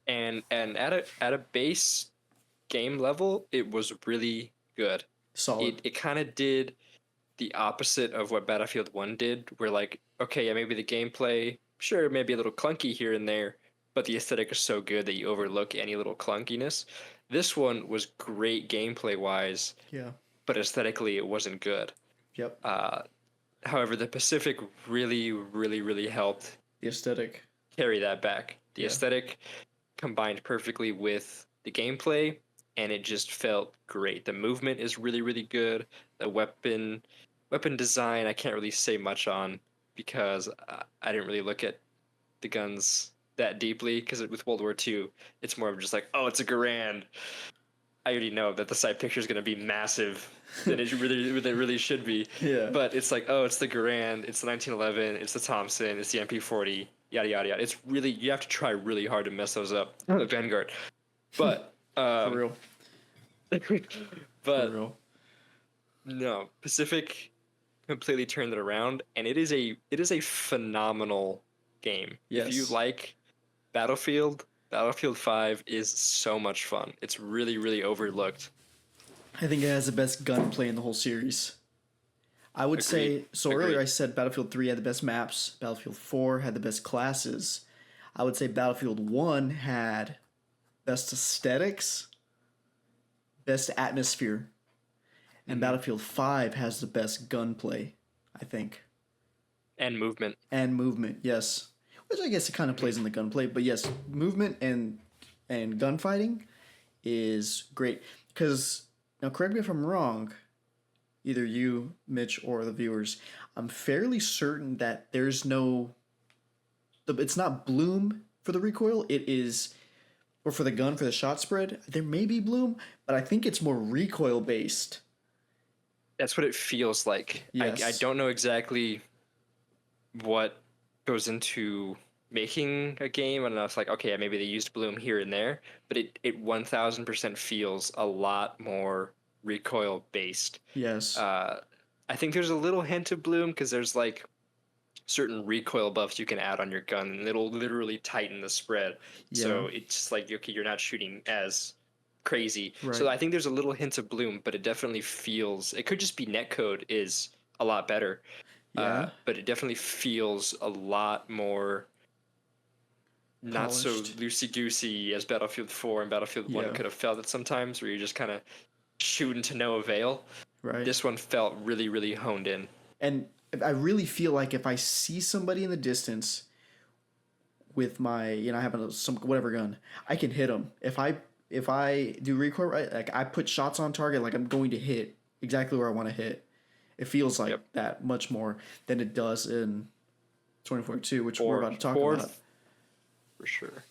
And at a base game level, it was really good. Solid. It kind of did the opposite of what Battlefield 1 did, where like, okay, yeah, maybe the gameplay, sure, maybe a little clunky here and there, but the aesthetic is so good that you overlook any little clunkiness. This one was great gameplay wise, Yeah. but aesthetically it wasn't good. Yep. However, the Pacific really, really, really helped The aesthetic. carry that back. The aesthetic combined perfectly with the gameplay, and it just felt great. The movement is really, really good. The weapon design, I can't really say much on because I didn't really look at the guns that deeply, because with World War II, it's more of just like, oh, it's a Garand. I already know that the side picture is going to be massive than it really should be. Yeah. But it's like, oh, it's the Garand, it's the 1911, it's the Thompson, it's the MP40, yada yada yada. It's really, you have to try really hard to mess those up. The Vanguard, but For real. but For real. no, Pacific completely turned it around, and it is a phenomenal game. Yes. If you like Battlefield 5 is so much fun. It's really, really overlooked. I think it has the best gunplay in the whole series. I would say so. Agreed. Earlier I said Battlefield 3 had the best maps. Battlefield 4 had the best classes. I would say Battlefield 1 had best aesthetics, best atmosphere, and Battlefield 5 has the best gunplay, I think. And movement. And movement, yes. Which I guess it kind of plays in the gunplay, but yes, movement and gunfighting is great. Because, now correct me if I'm wrong, either you, Mitch, or the viewers, I'm fairly certain that there's no... It's not bloom for the recoil, it is... Or for the gun, for the shot spread, there may be bloom, but I think it's more recoil based. That's what it feels like. Yes. I don't know exactly what goes into making a game. I don't know, it's like, okay, maybe they used bloom here and there, but it 1000% feels a lot more recoil based. Yes. I think there's a little hint of bloom because there's like certain recoil buffs you can add on your gun, and it'll literally tighten the spread. Yeah. So it's like, okay, you're not shooting as crazy. Right. So I think there's a little hint of bloom, but it definitely feels, it could just be netcode is a lot better. Yeah. But it definitely feels a lot more not so Polished. loosey-goosey as Battlefield 4 and Battlefield 1 could have felt at sometimes, where you're just kind of shooting to no avail. Right. This one felt really, really honed in. And I really feel like if I see somebody in the distance with my, you know, having some whatever gun, I can hit them. If I do recoil right, like I put shots on target, like I'm going to hit exactly where I want to hit. It feels like Yep. that much more than it does in 2042, which we're Fourth, about to talk about. fourth, for sure.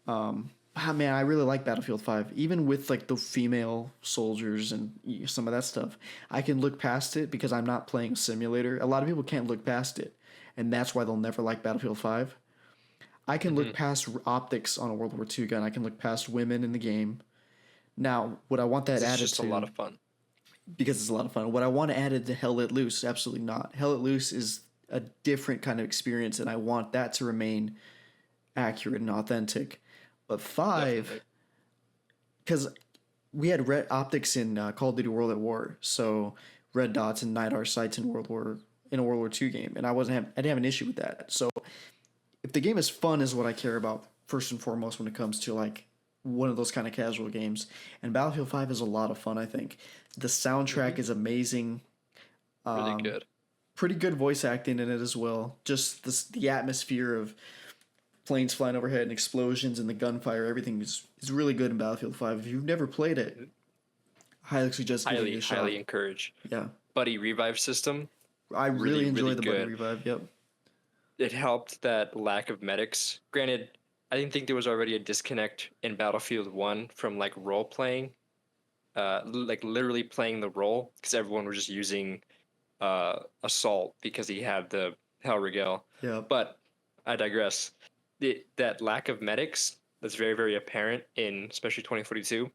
Man, I really like Battlefield 5. Even with like the female soldiers and some of that stuff, I can look past it because I'm not playing a simulator. A lot of people can't look past it, and that's why they'll never like Battlefield 5. I can look past optics on a World War II gun. I can look past women in the game. Now, would I want that It's added just to? a lot of fun. Because it's a lot of fun. Would I want added to Hell Let Loose? Absolutely not. Hell Let Loose is a different kind of experience, and I want that to remain accurate and authentic. But 5, because we had red optics in Call of Duty World at War, so red dots and NIDAR sights in a World War II game, and I didn't have an issue with that. So if the game is fun, is what I care about first and foremost when it comes to like one of those kind of casual games. And Battlefield 5 is a lot of fun. I think the soundtrack is amazing. Really good. Pretty good voice acting in it as well. Just the atmosphere of planes flying overhead and explosions and the gunfire, everything is really good in Battlefield 5. If you've never played it, highly suggest giving it a shot. Highly encourage. Yeah. Buddy revive system. I really enjoy really the buddy good. revive, yep. It helped that lack of medics. Granted, I didn't think there was already a disconnect in Battlefield 1 from like role playing, like literally playing the role, because everyone was just using Assault because he had the Hellrigel. Yeah. But I digress. That lack of medics that's very, very apparent in especially 2042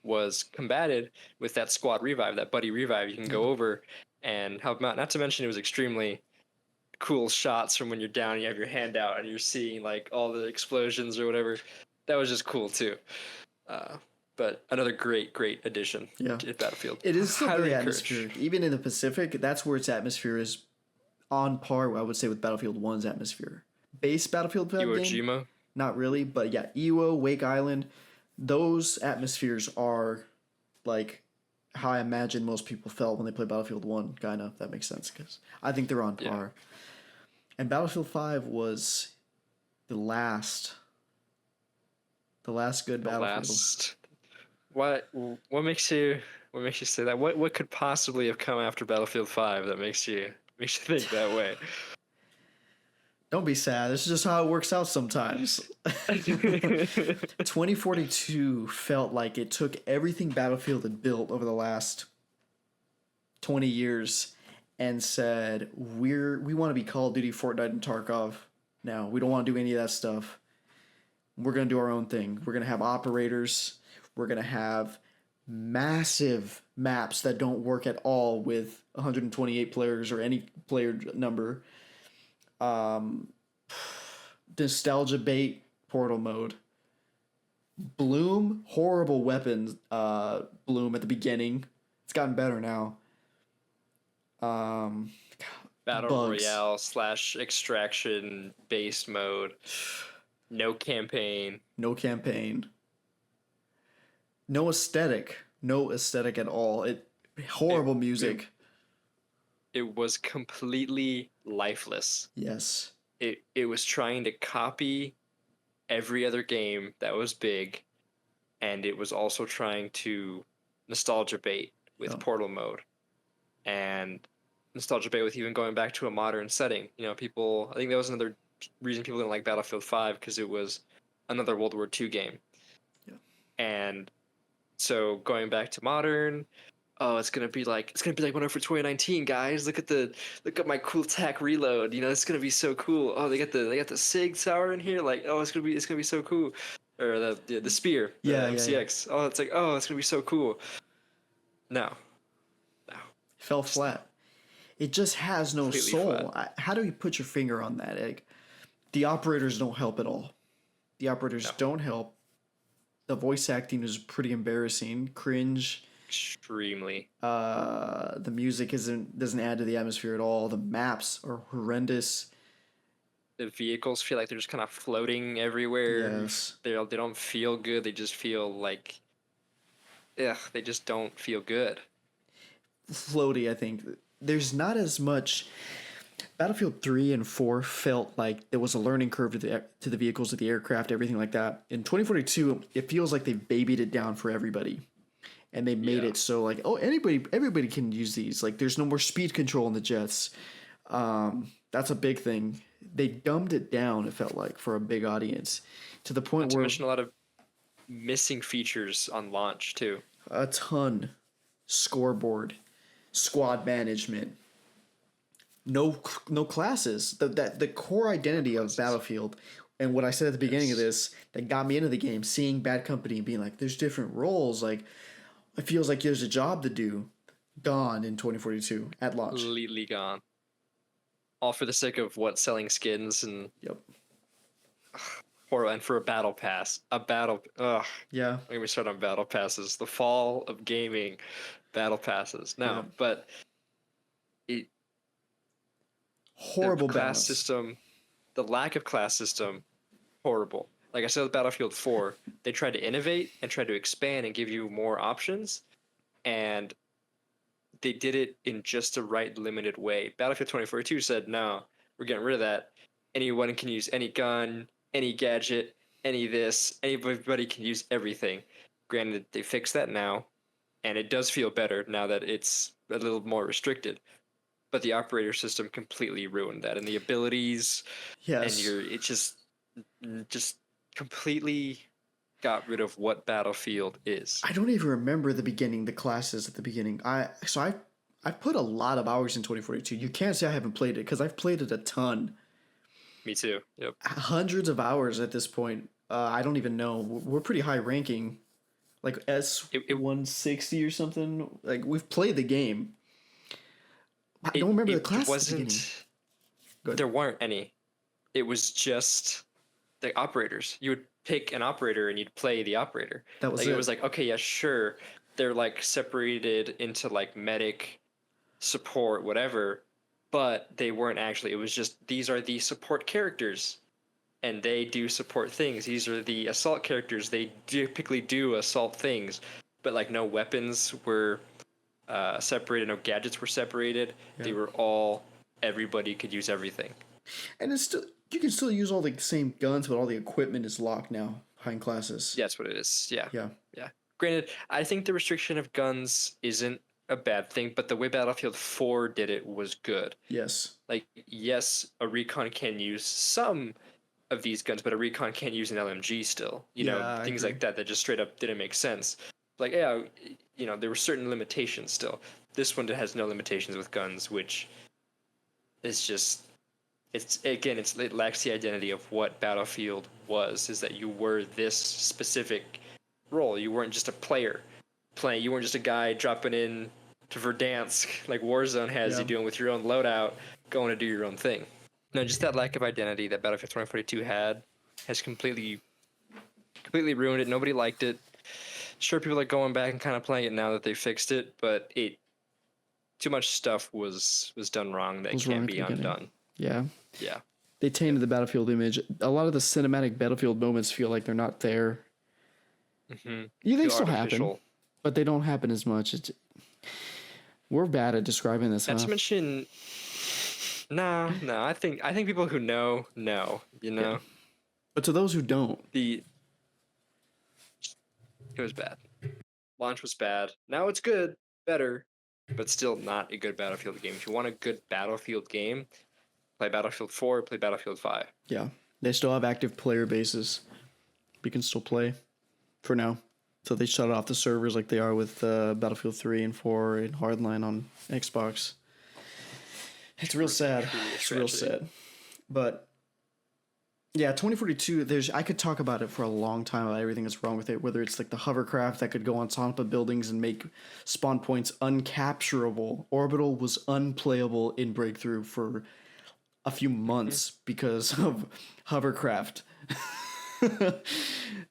was combated with that squad revive, that buddy revive. You can go over and help them out. Not to mention it was extremely cool shots from when you're down, you have your hand out and you're seeing like all the explosions or whatever. That was just cool too. But another great addition to Battlefield. It is still Highly very encouraged. atmospheric. Even in the Pacific, that's where its atmosphere is on par, I would say, with Battlefield 1's atmosphere. Base Battlefield 5 Iwo game, Jima. not really, but yeah, Iwo, Wake Island, those atmospheres are like how I imagine most people felt when they played Battlefield 1, kind of, if that makes sense, because I think they're on par. And Battlefield 5 was the last good Battlefield. What makes you say that? What could possibly have come after Battlefield 5 that makes you think that way? Don't be sad. This is just how it works out sometimes. 2042 felt like it took everything Battlefield had built over the last 20 years and said, we want to be Call of Duty, Fortnite, and Tarkov now. We don't want to do any of that stuff. We're going to do our own thing. We're going to have operators. We're going to have massive maps that don't work at all with 128 players or any player number. Nostalgia bait portal mode. Bloom, horrible weapons. Bloom at the beginning. It's gotten better now. Battle bugs. Royale / extraction based mode. No campaign. No campaign. No aesthetic. No aesthetic at all. Horrible music. It was completely lifeless. Yes. It was trying to copy every other game that was big, and it was also trying to nostalgia bait with portal mode, and nostalgia bait with even going back to a modern setting. You know, I think that was another reason people didn't like Battlefield 5, because it was another World War II game. Yeah. And so going back to modern, it's gonna be like Modern for 2019, guys. Look at my cool tac reload. You know, it's gonna be so cool. Oh, they got the SIG tower in here. Like, oh, it's gonna be so cool. Or the spear. The MCX. Yeah. Oh, it's gonna be so cool. No. Fell flat. It just has no Completely soul. How do you put your finger on that, Egg? The operators don't help at all. The operators don't help. The voice acting is pretty embarrassing. Cringe. Extremely. The music doesn't add to the atmosphere at all. The maps are horrendous. The vehicles feel like they're just kind of floating everywhere. Yes. They don't feel good. They just feel like, they just don't feel good. Floaty, I think. There's not as much. Battlefield 3 and 4 felt like there was a learning curve to the vehicles, to the aircraft, everything like that. In 2042, it feels like they babied it down for everybody. And they made it so like, oh, everybody can use these. Like, there's no more speed control in the jets. That's a big thing. They dumbed it down, it felt like, for a big audience, to the point Not to where mention a lot of missing features on launch too. a ton. Scoreboard, squad management, no classes. The core identity of Battlefield, and what I said at the beginning of this that got me into the game, seeing Bad Company and being like, there's different roles. Like, it feels like there's a job to do. Gone in 2042 at launch. Completely gone. All for the sake of what, selling skins and Yep. horror, and for a battle pass. Yeah. Let me start on battle passes. The fall of gaming, battle passes. No, Yeah. but it Horrible the class balance. system, the lack of class system, horrible. Like I said with Battlefield 4, they tried to innovate and tried to expand and give you more options, and they did it in just the right limited way. Battlefield 2042 said, no, we're getting rid of that. Anyone can use any gun, any gadget, any this. Anybody can use everything. Granted, they fixed that now, and it does feel better now that it's a little more restricted. But the operator system completely ruined that, and the abilities, Yes. and it just completely got rid of what Battlefield is. I don't even remember the beginning, the classes at the beginning. I put a lot of hours in 2042. You can't say I haven't played it because I've played it a ton. Me too. Yep. Hundreds of hours at this point. I don't even know. We're pretty high ranking, like S160 or something. Like, we've played the game. I don't remember the classes at the beginning. There weren't any. It was just the operators. You would pick an operator and you'd play the operator. That was like it. It was like, okay, yeah, sure. They're like separated into like medic, support, whatever, but they weren't actually. It was just, these are the support characters and they do support things. These are the assault characters. They typically do assault things, but like no weapons were separated, no gadgets were separated. Yeah. They were all, everybody could use everything. And it's still, you can still use all the same guns, but all the equipment is locked now behind classes. Yeah, that's what it is. Yeah. Yeah. Yeah. Granted, I think the restriction of guns isn't a bad thing, but the way Battlefield 4 did it was good. Yes. Like, yes, a recon can use some of these guns, but a recon can't use an LMG still. You know, things like that just straight up didn't make sense. Like, yeah, you know, there were certain limitations still. This one has no limitations with guns, which is just, it lacks the identity of what Battlefield was, is that you were this specific role. You weren't just a player playing. You weren't just a guy dropping in to Verdansk like Warzone has you doing with your own loadout, going to do your own thing. No, just that lack of identity that Battlefield 2042 had has completely ruined it. Nobody liked it. Sure, people are going back and kind of playing it now that they fixed it, but too much stuff was done wrong that can't be undone. Yeah. Yeah. They tainted the Battlefield image. A lot of the cinematic Battlefield moments feel like they're not there. Mm-hmm. Yeah, they still happen, but they don't happen as much. We're bad at describing this. Not to mention, no. I think people who know, you know. Yeah. But to those who don't, it was bad. Launch was bad. Now it's good, better, but still not a good Battlefield game. If you want a good Battlefield game, play Battlefield 4, play Battlefield 5. Yeah, they still have active player bases. We can still play for now. So they shut off the servers like they are with Battlefield 3 and 4 and Hardline on Xbox. It's real sad. It's real sad. But yeah, 2042, I could talk about it for a long time about everything that's wrong with it, whether it's like the hovercraft that could go on top of buildings and make spawn points uncapturable. Orbital was unplayable in Breakthrough for a few months because of hovercraft.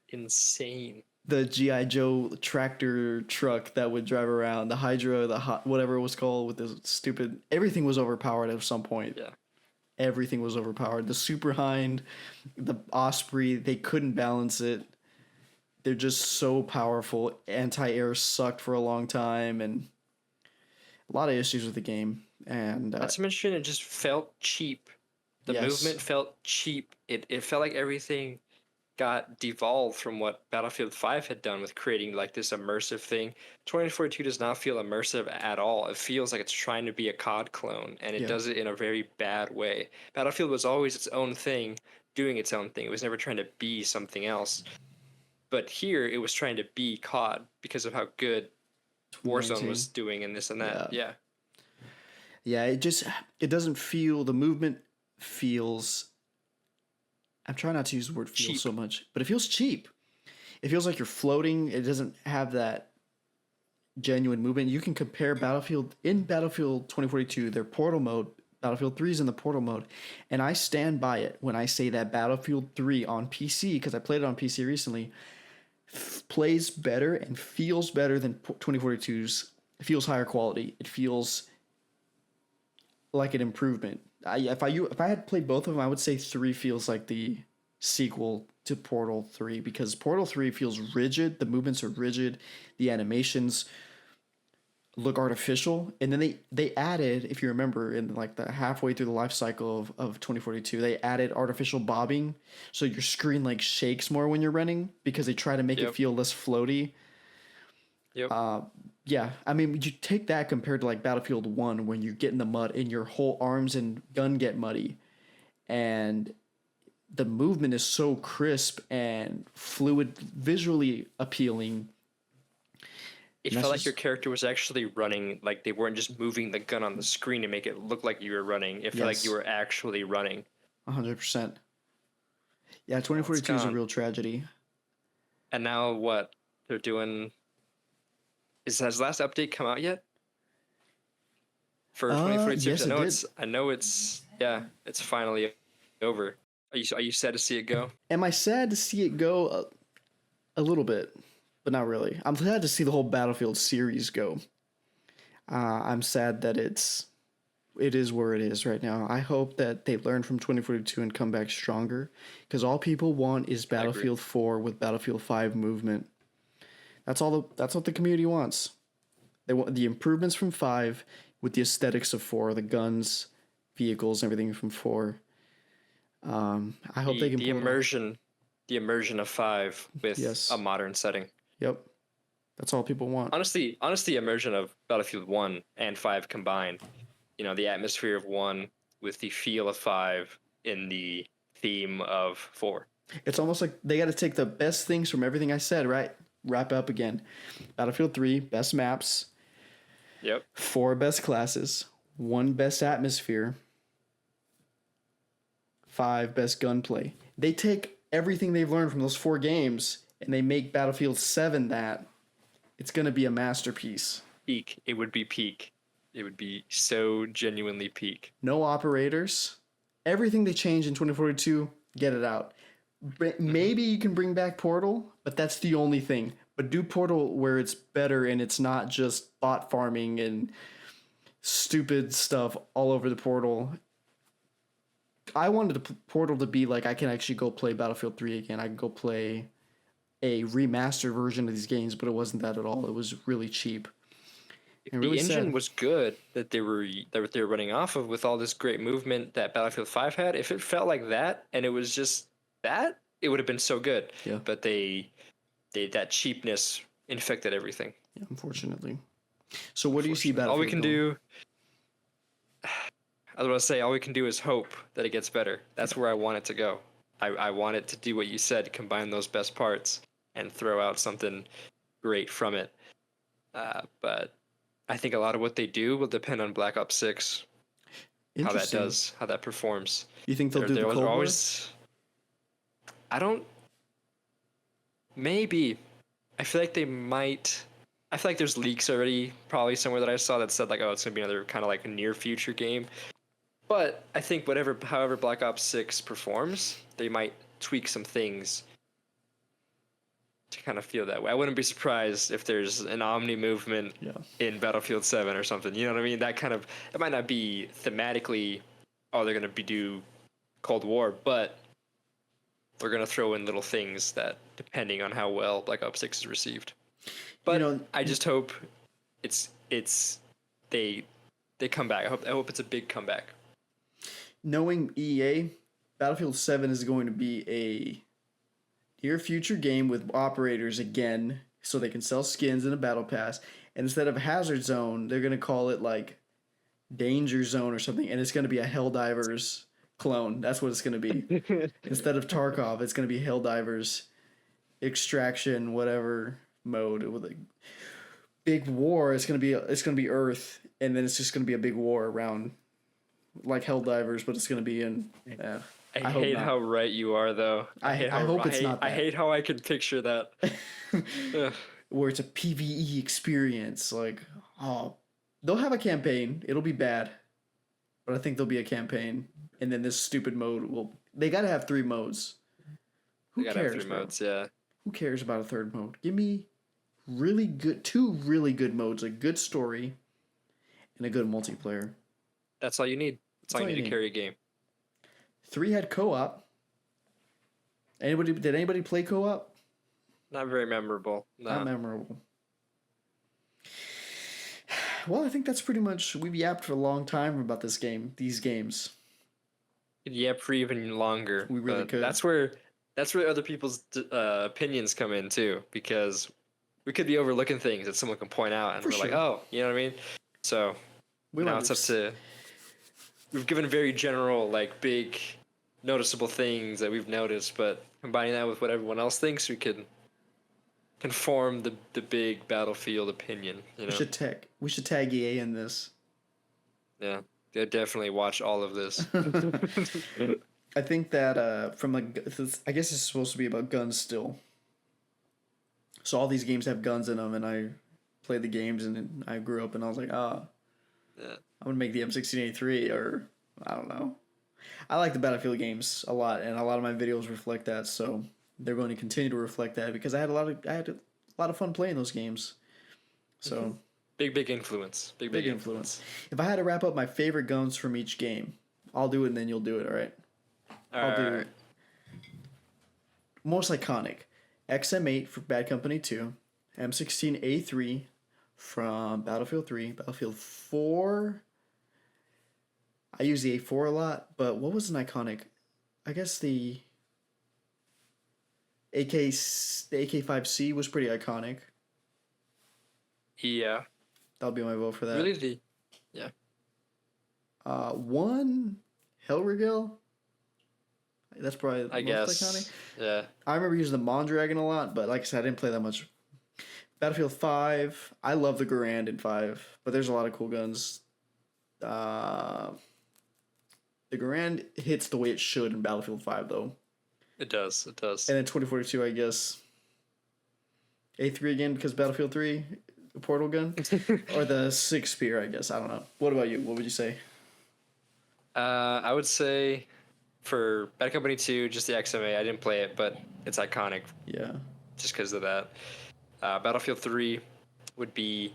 Insane. The G.I. Joe tractor truck that would drive around, the Hydra, whatever it was called, with the stupid... Everything was overpowered at some point. Yeah. Everything was overpowered. The Super Hind, the Osprey, they couldn't balance it. They're just so powerful. Anti-air sucked for a long time, and a lot of issues with the game, and Not to mention, it just felt cheap. The yes, movement felt cheap. It felt like everything got devolved from what Battlefield 5 had done with creating like this immersive thing. 2042 does not feel immersive at all. It feels like it's trying to be a COD clone, and it yeah, does it in a very bad way. Battlefield was always its own thing, doing its own thing. It was never trying to be something else. But here, it was trying to be COD because of how good Warzone 2019. was doing and this and that. Yeah, Yeah. yeah. It doesn't feel the movement feels. I'm trying not to use the word feel Cheap. so much, but it feels cheap. It feels like you're floating. It doesn't have that genuine movement. You can compare Battlefield 2042, their portal mode. Battlefield 3 is in the portal mode, and I stand by it when I say that Battlefield 3 on PC, because I played it on PC recently, plays better and feels better than 2042's. It feels higher quality. It feels like an improvement. If I had played both of them, I would say 3 feels like the sequel to Portal 3, because Portal 3 feels rigid. The movements are rigid. The animations look artificial, and then they added, if you remember, in like the halfway through the life cycle of 2042, they added artificial bobbing, so your screen like shakes more when you're running because they try to make it Yep. feel less floaty. Yep. Yeah, I mean, you take that compared to like Battlefield 1 when you get in the mud and your whole arms and gun get muddy, and the movement is so crisp and fluid, visually appealing. It And felt that's like your just character was actually running, like they weren't just moving the gun on the screen to make it look like you were running. It felt like you yes, were actually running. 100%. Yeah, Well, it's 2042 is a gone. real tragedy. And now what they're doing has the last update come out yet for 2042? Yes, Because it did. I know it's yeah, it's finally over. Are you sad to see it go? Am I sad to see it go? A little bit, but not really. I'm sad to see the whole Battlefield series go. I'm sad that it is where it is right now. I hope that they learn from 2042 and come back stronger, because all people want is I agree. Battlefield 4 with Battlefield 5 movement. That's what the community wants. They want the improvements from 5 with the aesthetics of 4, the guns, vehicles, everything from 4. I hope they can The pull it off. the immersion of 5 with Yes. a modern setting. Yep. That's all people want. Honestly, immersion of Battlefield 1 and 5 combined. You know, the atmosphere of 1 with the feel of 5 in the theme of 4. It's almost like they got to take the best things from everything I said, right? Wrap up again. Battlefield 3, best maps, Yep. 4 best classes, 1 best atmosphere, 5 best gunplay. They take everything they've learned from those 4 games and they make Battlefield 7 that. It's going to be a masterpiece. Peak. It would be peak. It would be so genuinely peak. No operators. Everything they changed in 2042, get it out. Maybe you can bring back Portal, but that's the only thing. But do Portal where it's better and it's not just bot farming and stupid stuff all over the Portal. I wanted the Portal to be like I can actually go play Battlefield 3 again. I can go play a remastered version of these games, but it wasn't that at all. It was really cheap. If And the really engine sad. was good that they were running off of with all this great movement that Battlefield 5 had, if it felt like that and it was just that, it would have been so good. Yeah. But they that cheapness infected everything. Yeah, unfortunately. So what do you see Battlefield All we can going? do I was going to say, all we can do is hope that it gets better. That's where I want it to go. I want it to do what you said, combine those best parts and throw out something great from it. But I think a lot of what they do will depend on Black Ops 6, how that Interesting. does, how that performs. You think they'll do the There Cold War? always, I don't, maybe. I feel like they might. I feel like there's leaks already, probably somewhere that I saw that said like, oh, it's gonna be another kind of like near future game. But I think however Black Ops 6 performs, they might tweak some things to kind of feel that way. I wouldn't be surprised if there's an Omni movement Yeah. in Battlefield 7 or something. You know what I mean? That kind of, it might not be thematically, oh, they're gonna do Cold War, but they're gonna throw in little things that, depending on how well Black Ops 6 is received. But know, I just hope it's they come back. I hope it's a big comeback. Knowing EA, Battlefield 7 is going to be a near future game with operators again, so they can sell skins in a battle pass. And instead of Hazard Zone, they're going to call it like Danger Zone or something, and it's going to be a Helldivers clone. That's what it's going to be. Instead of Tarkov, it's going to be Helldivers Extraction whatever mode with a big war. It's going to be Earth, and then it's just going to be a big war around like Helldivers, but it's going to be in I hate how right you are, though. I hope it's not that. I hate how I can picture that. Where it's a PvE experience. Like, oh, they'll have a campaign. It'll be bad, but I think there'll be a campaign. And then this stupid mode will. They got to have 3 modes. Who cares? Have 3 modes, yeah. Who cares about a 3rd mode? Give me 2 really good modes, a good story, and a good multiplayer. That's all you need. That's all you need to carry a game. 3 had co-op. Did anybody play co-op? Not very memorable. No. Not memorable. Well, I think that's pretty much. We've yapped for a long time about this game. These games. Yep, for even longer. We really could. That's where other people's opinions come in too, because we could be overlooking things that someone can point out, and we're like, oh, you know what I mean? So now it's up to. We've given very general, like big, noticeable things that we've noticed, but combining that with what everyone else thinks, we can form the big Battlefield opinion. You know? We should tag EA in this. Yeah, they definitely watch all of this. I think that I guess it's supposed to be about guns still. So all these games have guns in them, and I played the games, and I grew up, and I was like, yeah. I'm going to make the M16A3, or I don't know. I like the Battlefield games a lot, and a lot of my videos reflect that, so they're going to continue to reflect that because I had a lot of fun playing those games. So big influence. Big influence. If I had to wrap up my favorite guns from each game, I'll do it and then you'll do it, all right? I'll do it. Most iconic. XM8 for Bad Company 2, M16A3 from Battlefield 3, Battlefield 4. I use the A4 a lot, but what was an iconic? I guess the AK-5C was pretty iconic. Yeah. That'll be my vote for that. Really? Yeah. One Hellrigel. That's probably the most iconic. Yeah. I remember using the Mondragon a lot, but like I said, I didn't play that much. Battlefield 5. I love the Garand in 5, but there's a lot of cool guns. The Garand hits the way it should in Battlefield 5, though. It does. And then 2042, I guess. A3 again because Battlefield 3, the portal gun, or the 6 spear, I guess. I don't know. What about you? What would you say? I would say for Bad Company 2, just the XMA. I didn't play it, but it's iconic. Yeah. Just because of that. Battlefield 3 would be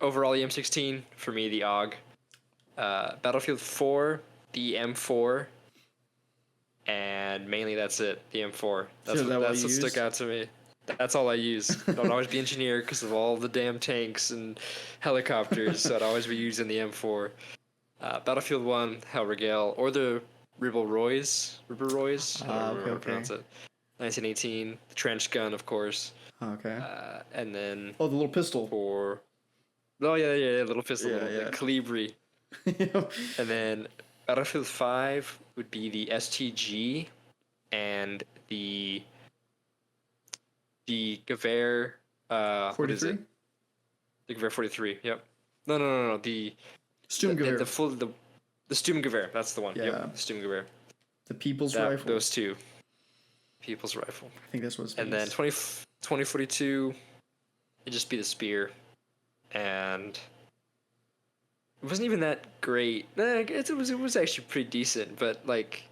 overall the M16. For me, the AUG. Battlefield 4, the M4. And mainly that's it, the M4. That's what stuck out to me. That's all I use. I'd always be engineer because of all the damn tanks and helicopters, so I'd always be using the M4. Battlefield 1, Hellrigel, or the Rebel Royce. Okay. Pronounce it. 1918, the trench gun, of course. Okay. And then... Oh, the little pistol. Yeah, little pistol, yeah. The Calibri. And then Battlefield 5 would be the STG and the Gewehr. 43? What is it? The Gewehr 43. Yep. No. The Sturmgewehr. The Sturmgewehr. That's the one. Yeah. Yep. The Sturmgewehr. The People's Rifle. Those two. People's Rifle. I think that's what it's. And then 2042, it'd just be the Spear, and it wasn't even that great. It was actually pretty decent, but like.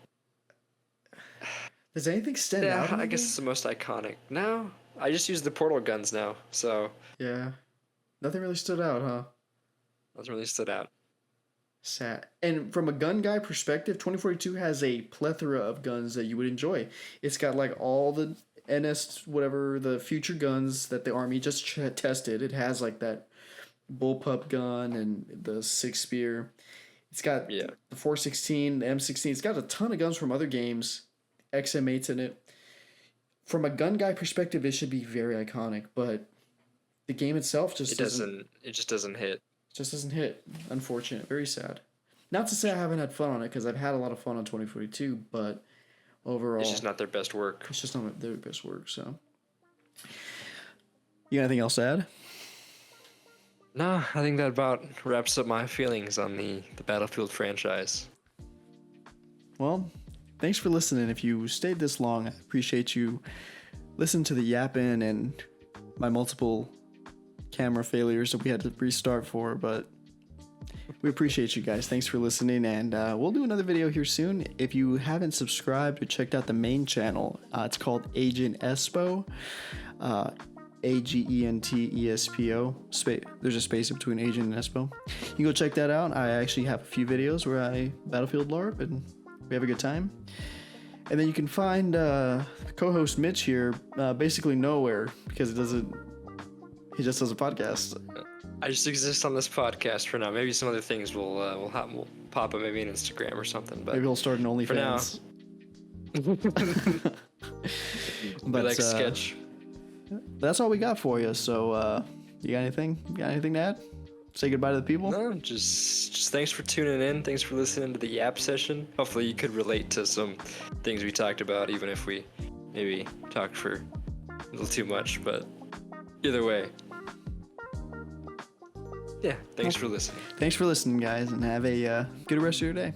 Does anything stand out? I guess it's the most iconic. No, I just use the portal guns now, so. Yeah, nothing really stood out, huh? Nothing really stood out. Sad. And from a gun guy perspective, 2042 has a plethora of guns that you would enjoy. It's got like all the NS, whatever, the future guns that the Army just tested. It has like that bullpup gun and the six spear. It's got the 416, the M16. It's got a ton of guns from other games. XM8's in it. From a gun guy perspective, it should be very iconic, but the game itself just doesn't hit. Just doesn't hit. Unfortunate. Very sad. Not to say I haven't had fun on it, because I've had a lot of fun on 2042, but overall, it's just not their best work. It's just not their best work. So, you got anything else to add? No, I think that about wraps up my feelings on the Battlefield franchise. Well, thanks for listening. If you stayed this long, I appreciate you listening to the yapping and my multiple camera failures that we had to restart for, but we appreciate you guys. Thanks for listening, and we'll do another video here soon. If you haven't subscribed or checked out the main channel, it's called Agent Espo. AGENTESPO. There's a space in between Agent and Espo. You can go check that out. I actually have a few videos where I Battlefield LARP and we have a good time. And then you can find co-host Mitch here basically nowhere, because he just does a podcast. I just exist on this podcast for now. Maybe some other things will pop up, maybe on Instagram or something. But maybe he'll start an OnlyFans. But like sketch. That's all we got for you. So, you got anything? You got anything to add? Say goodbye to the people? No, just thanks for tuning in. Thanks for listening to the Yap session. Hopefully you could relate to some things we talked about, even if we maybe talked for a little too much. But either way, yeah, thanks for listening. Thanks for listening, guys, and have a good rest of your day.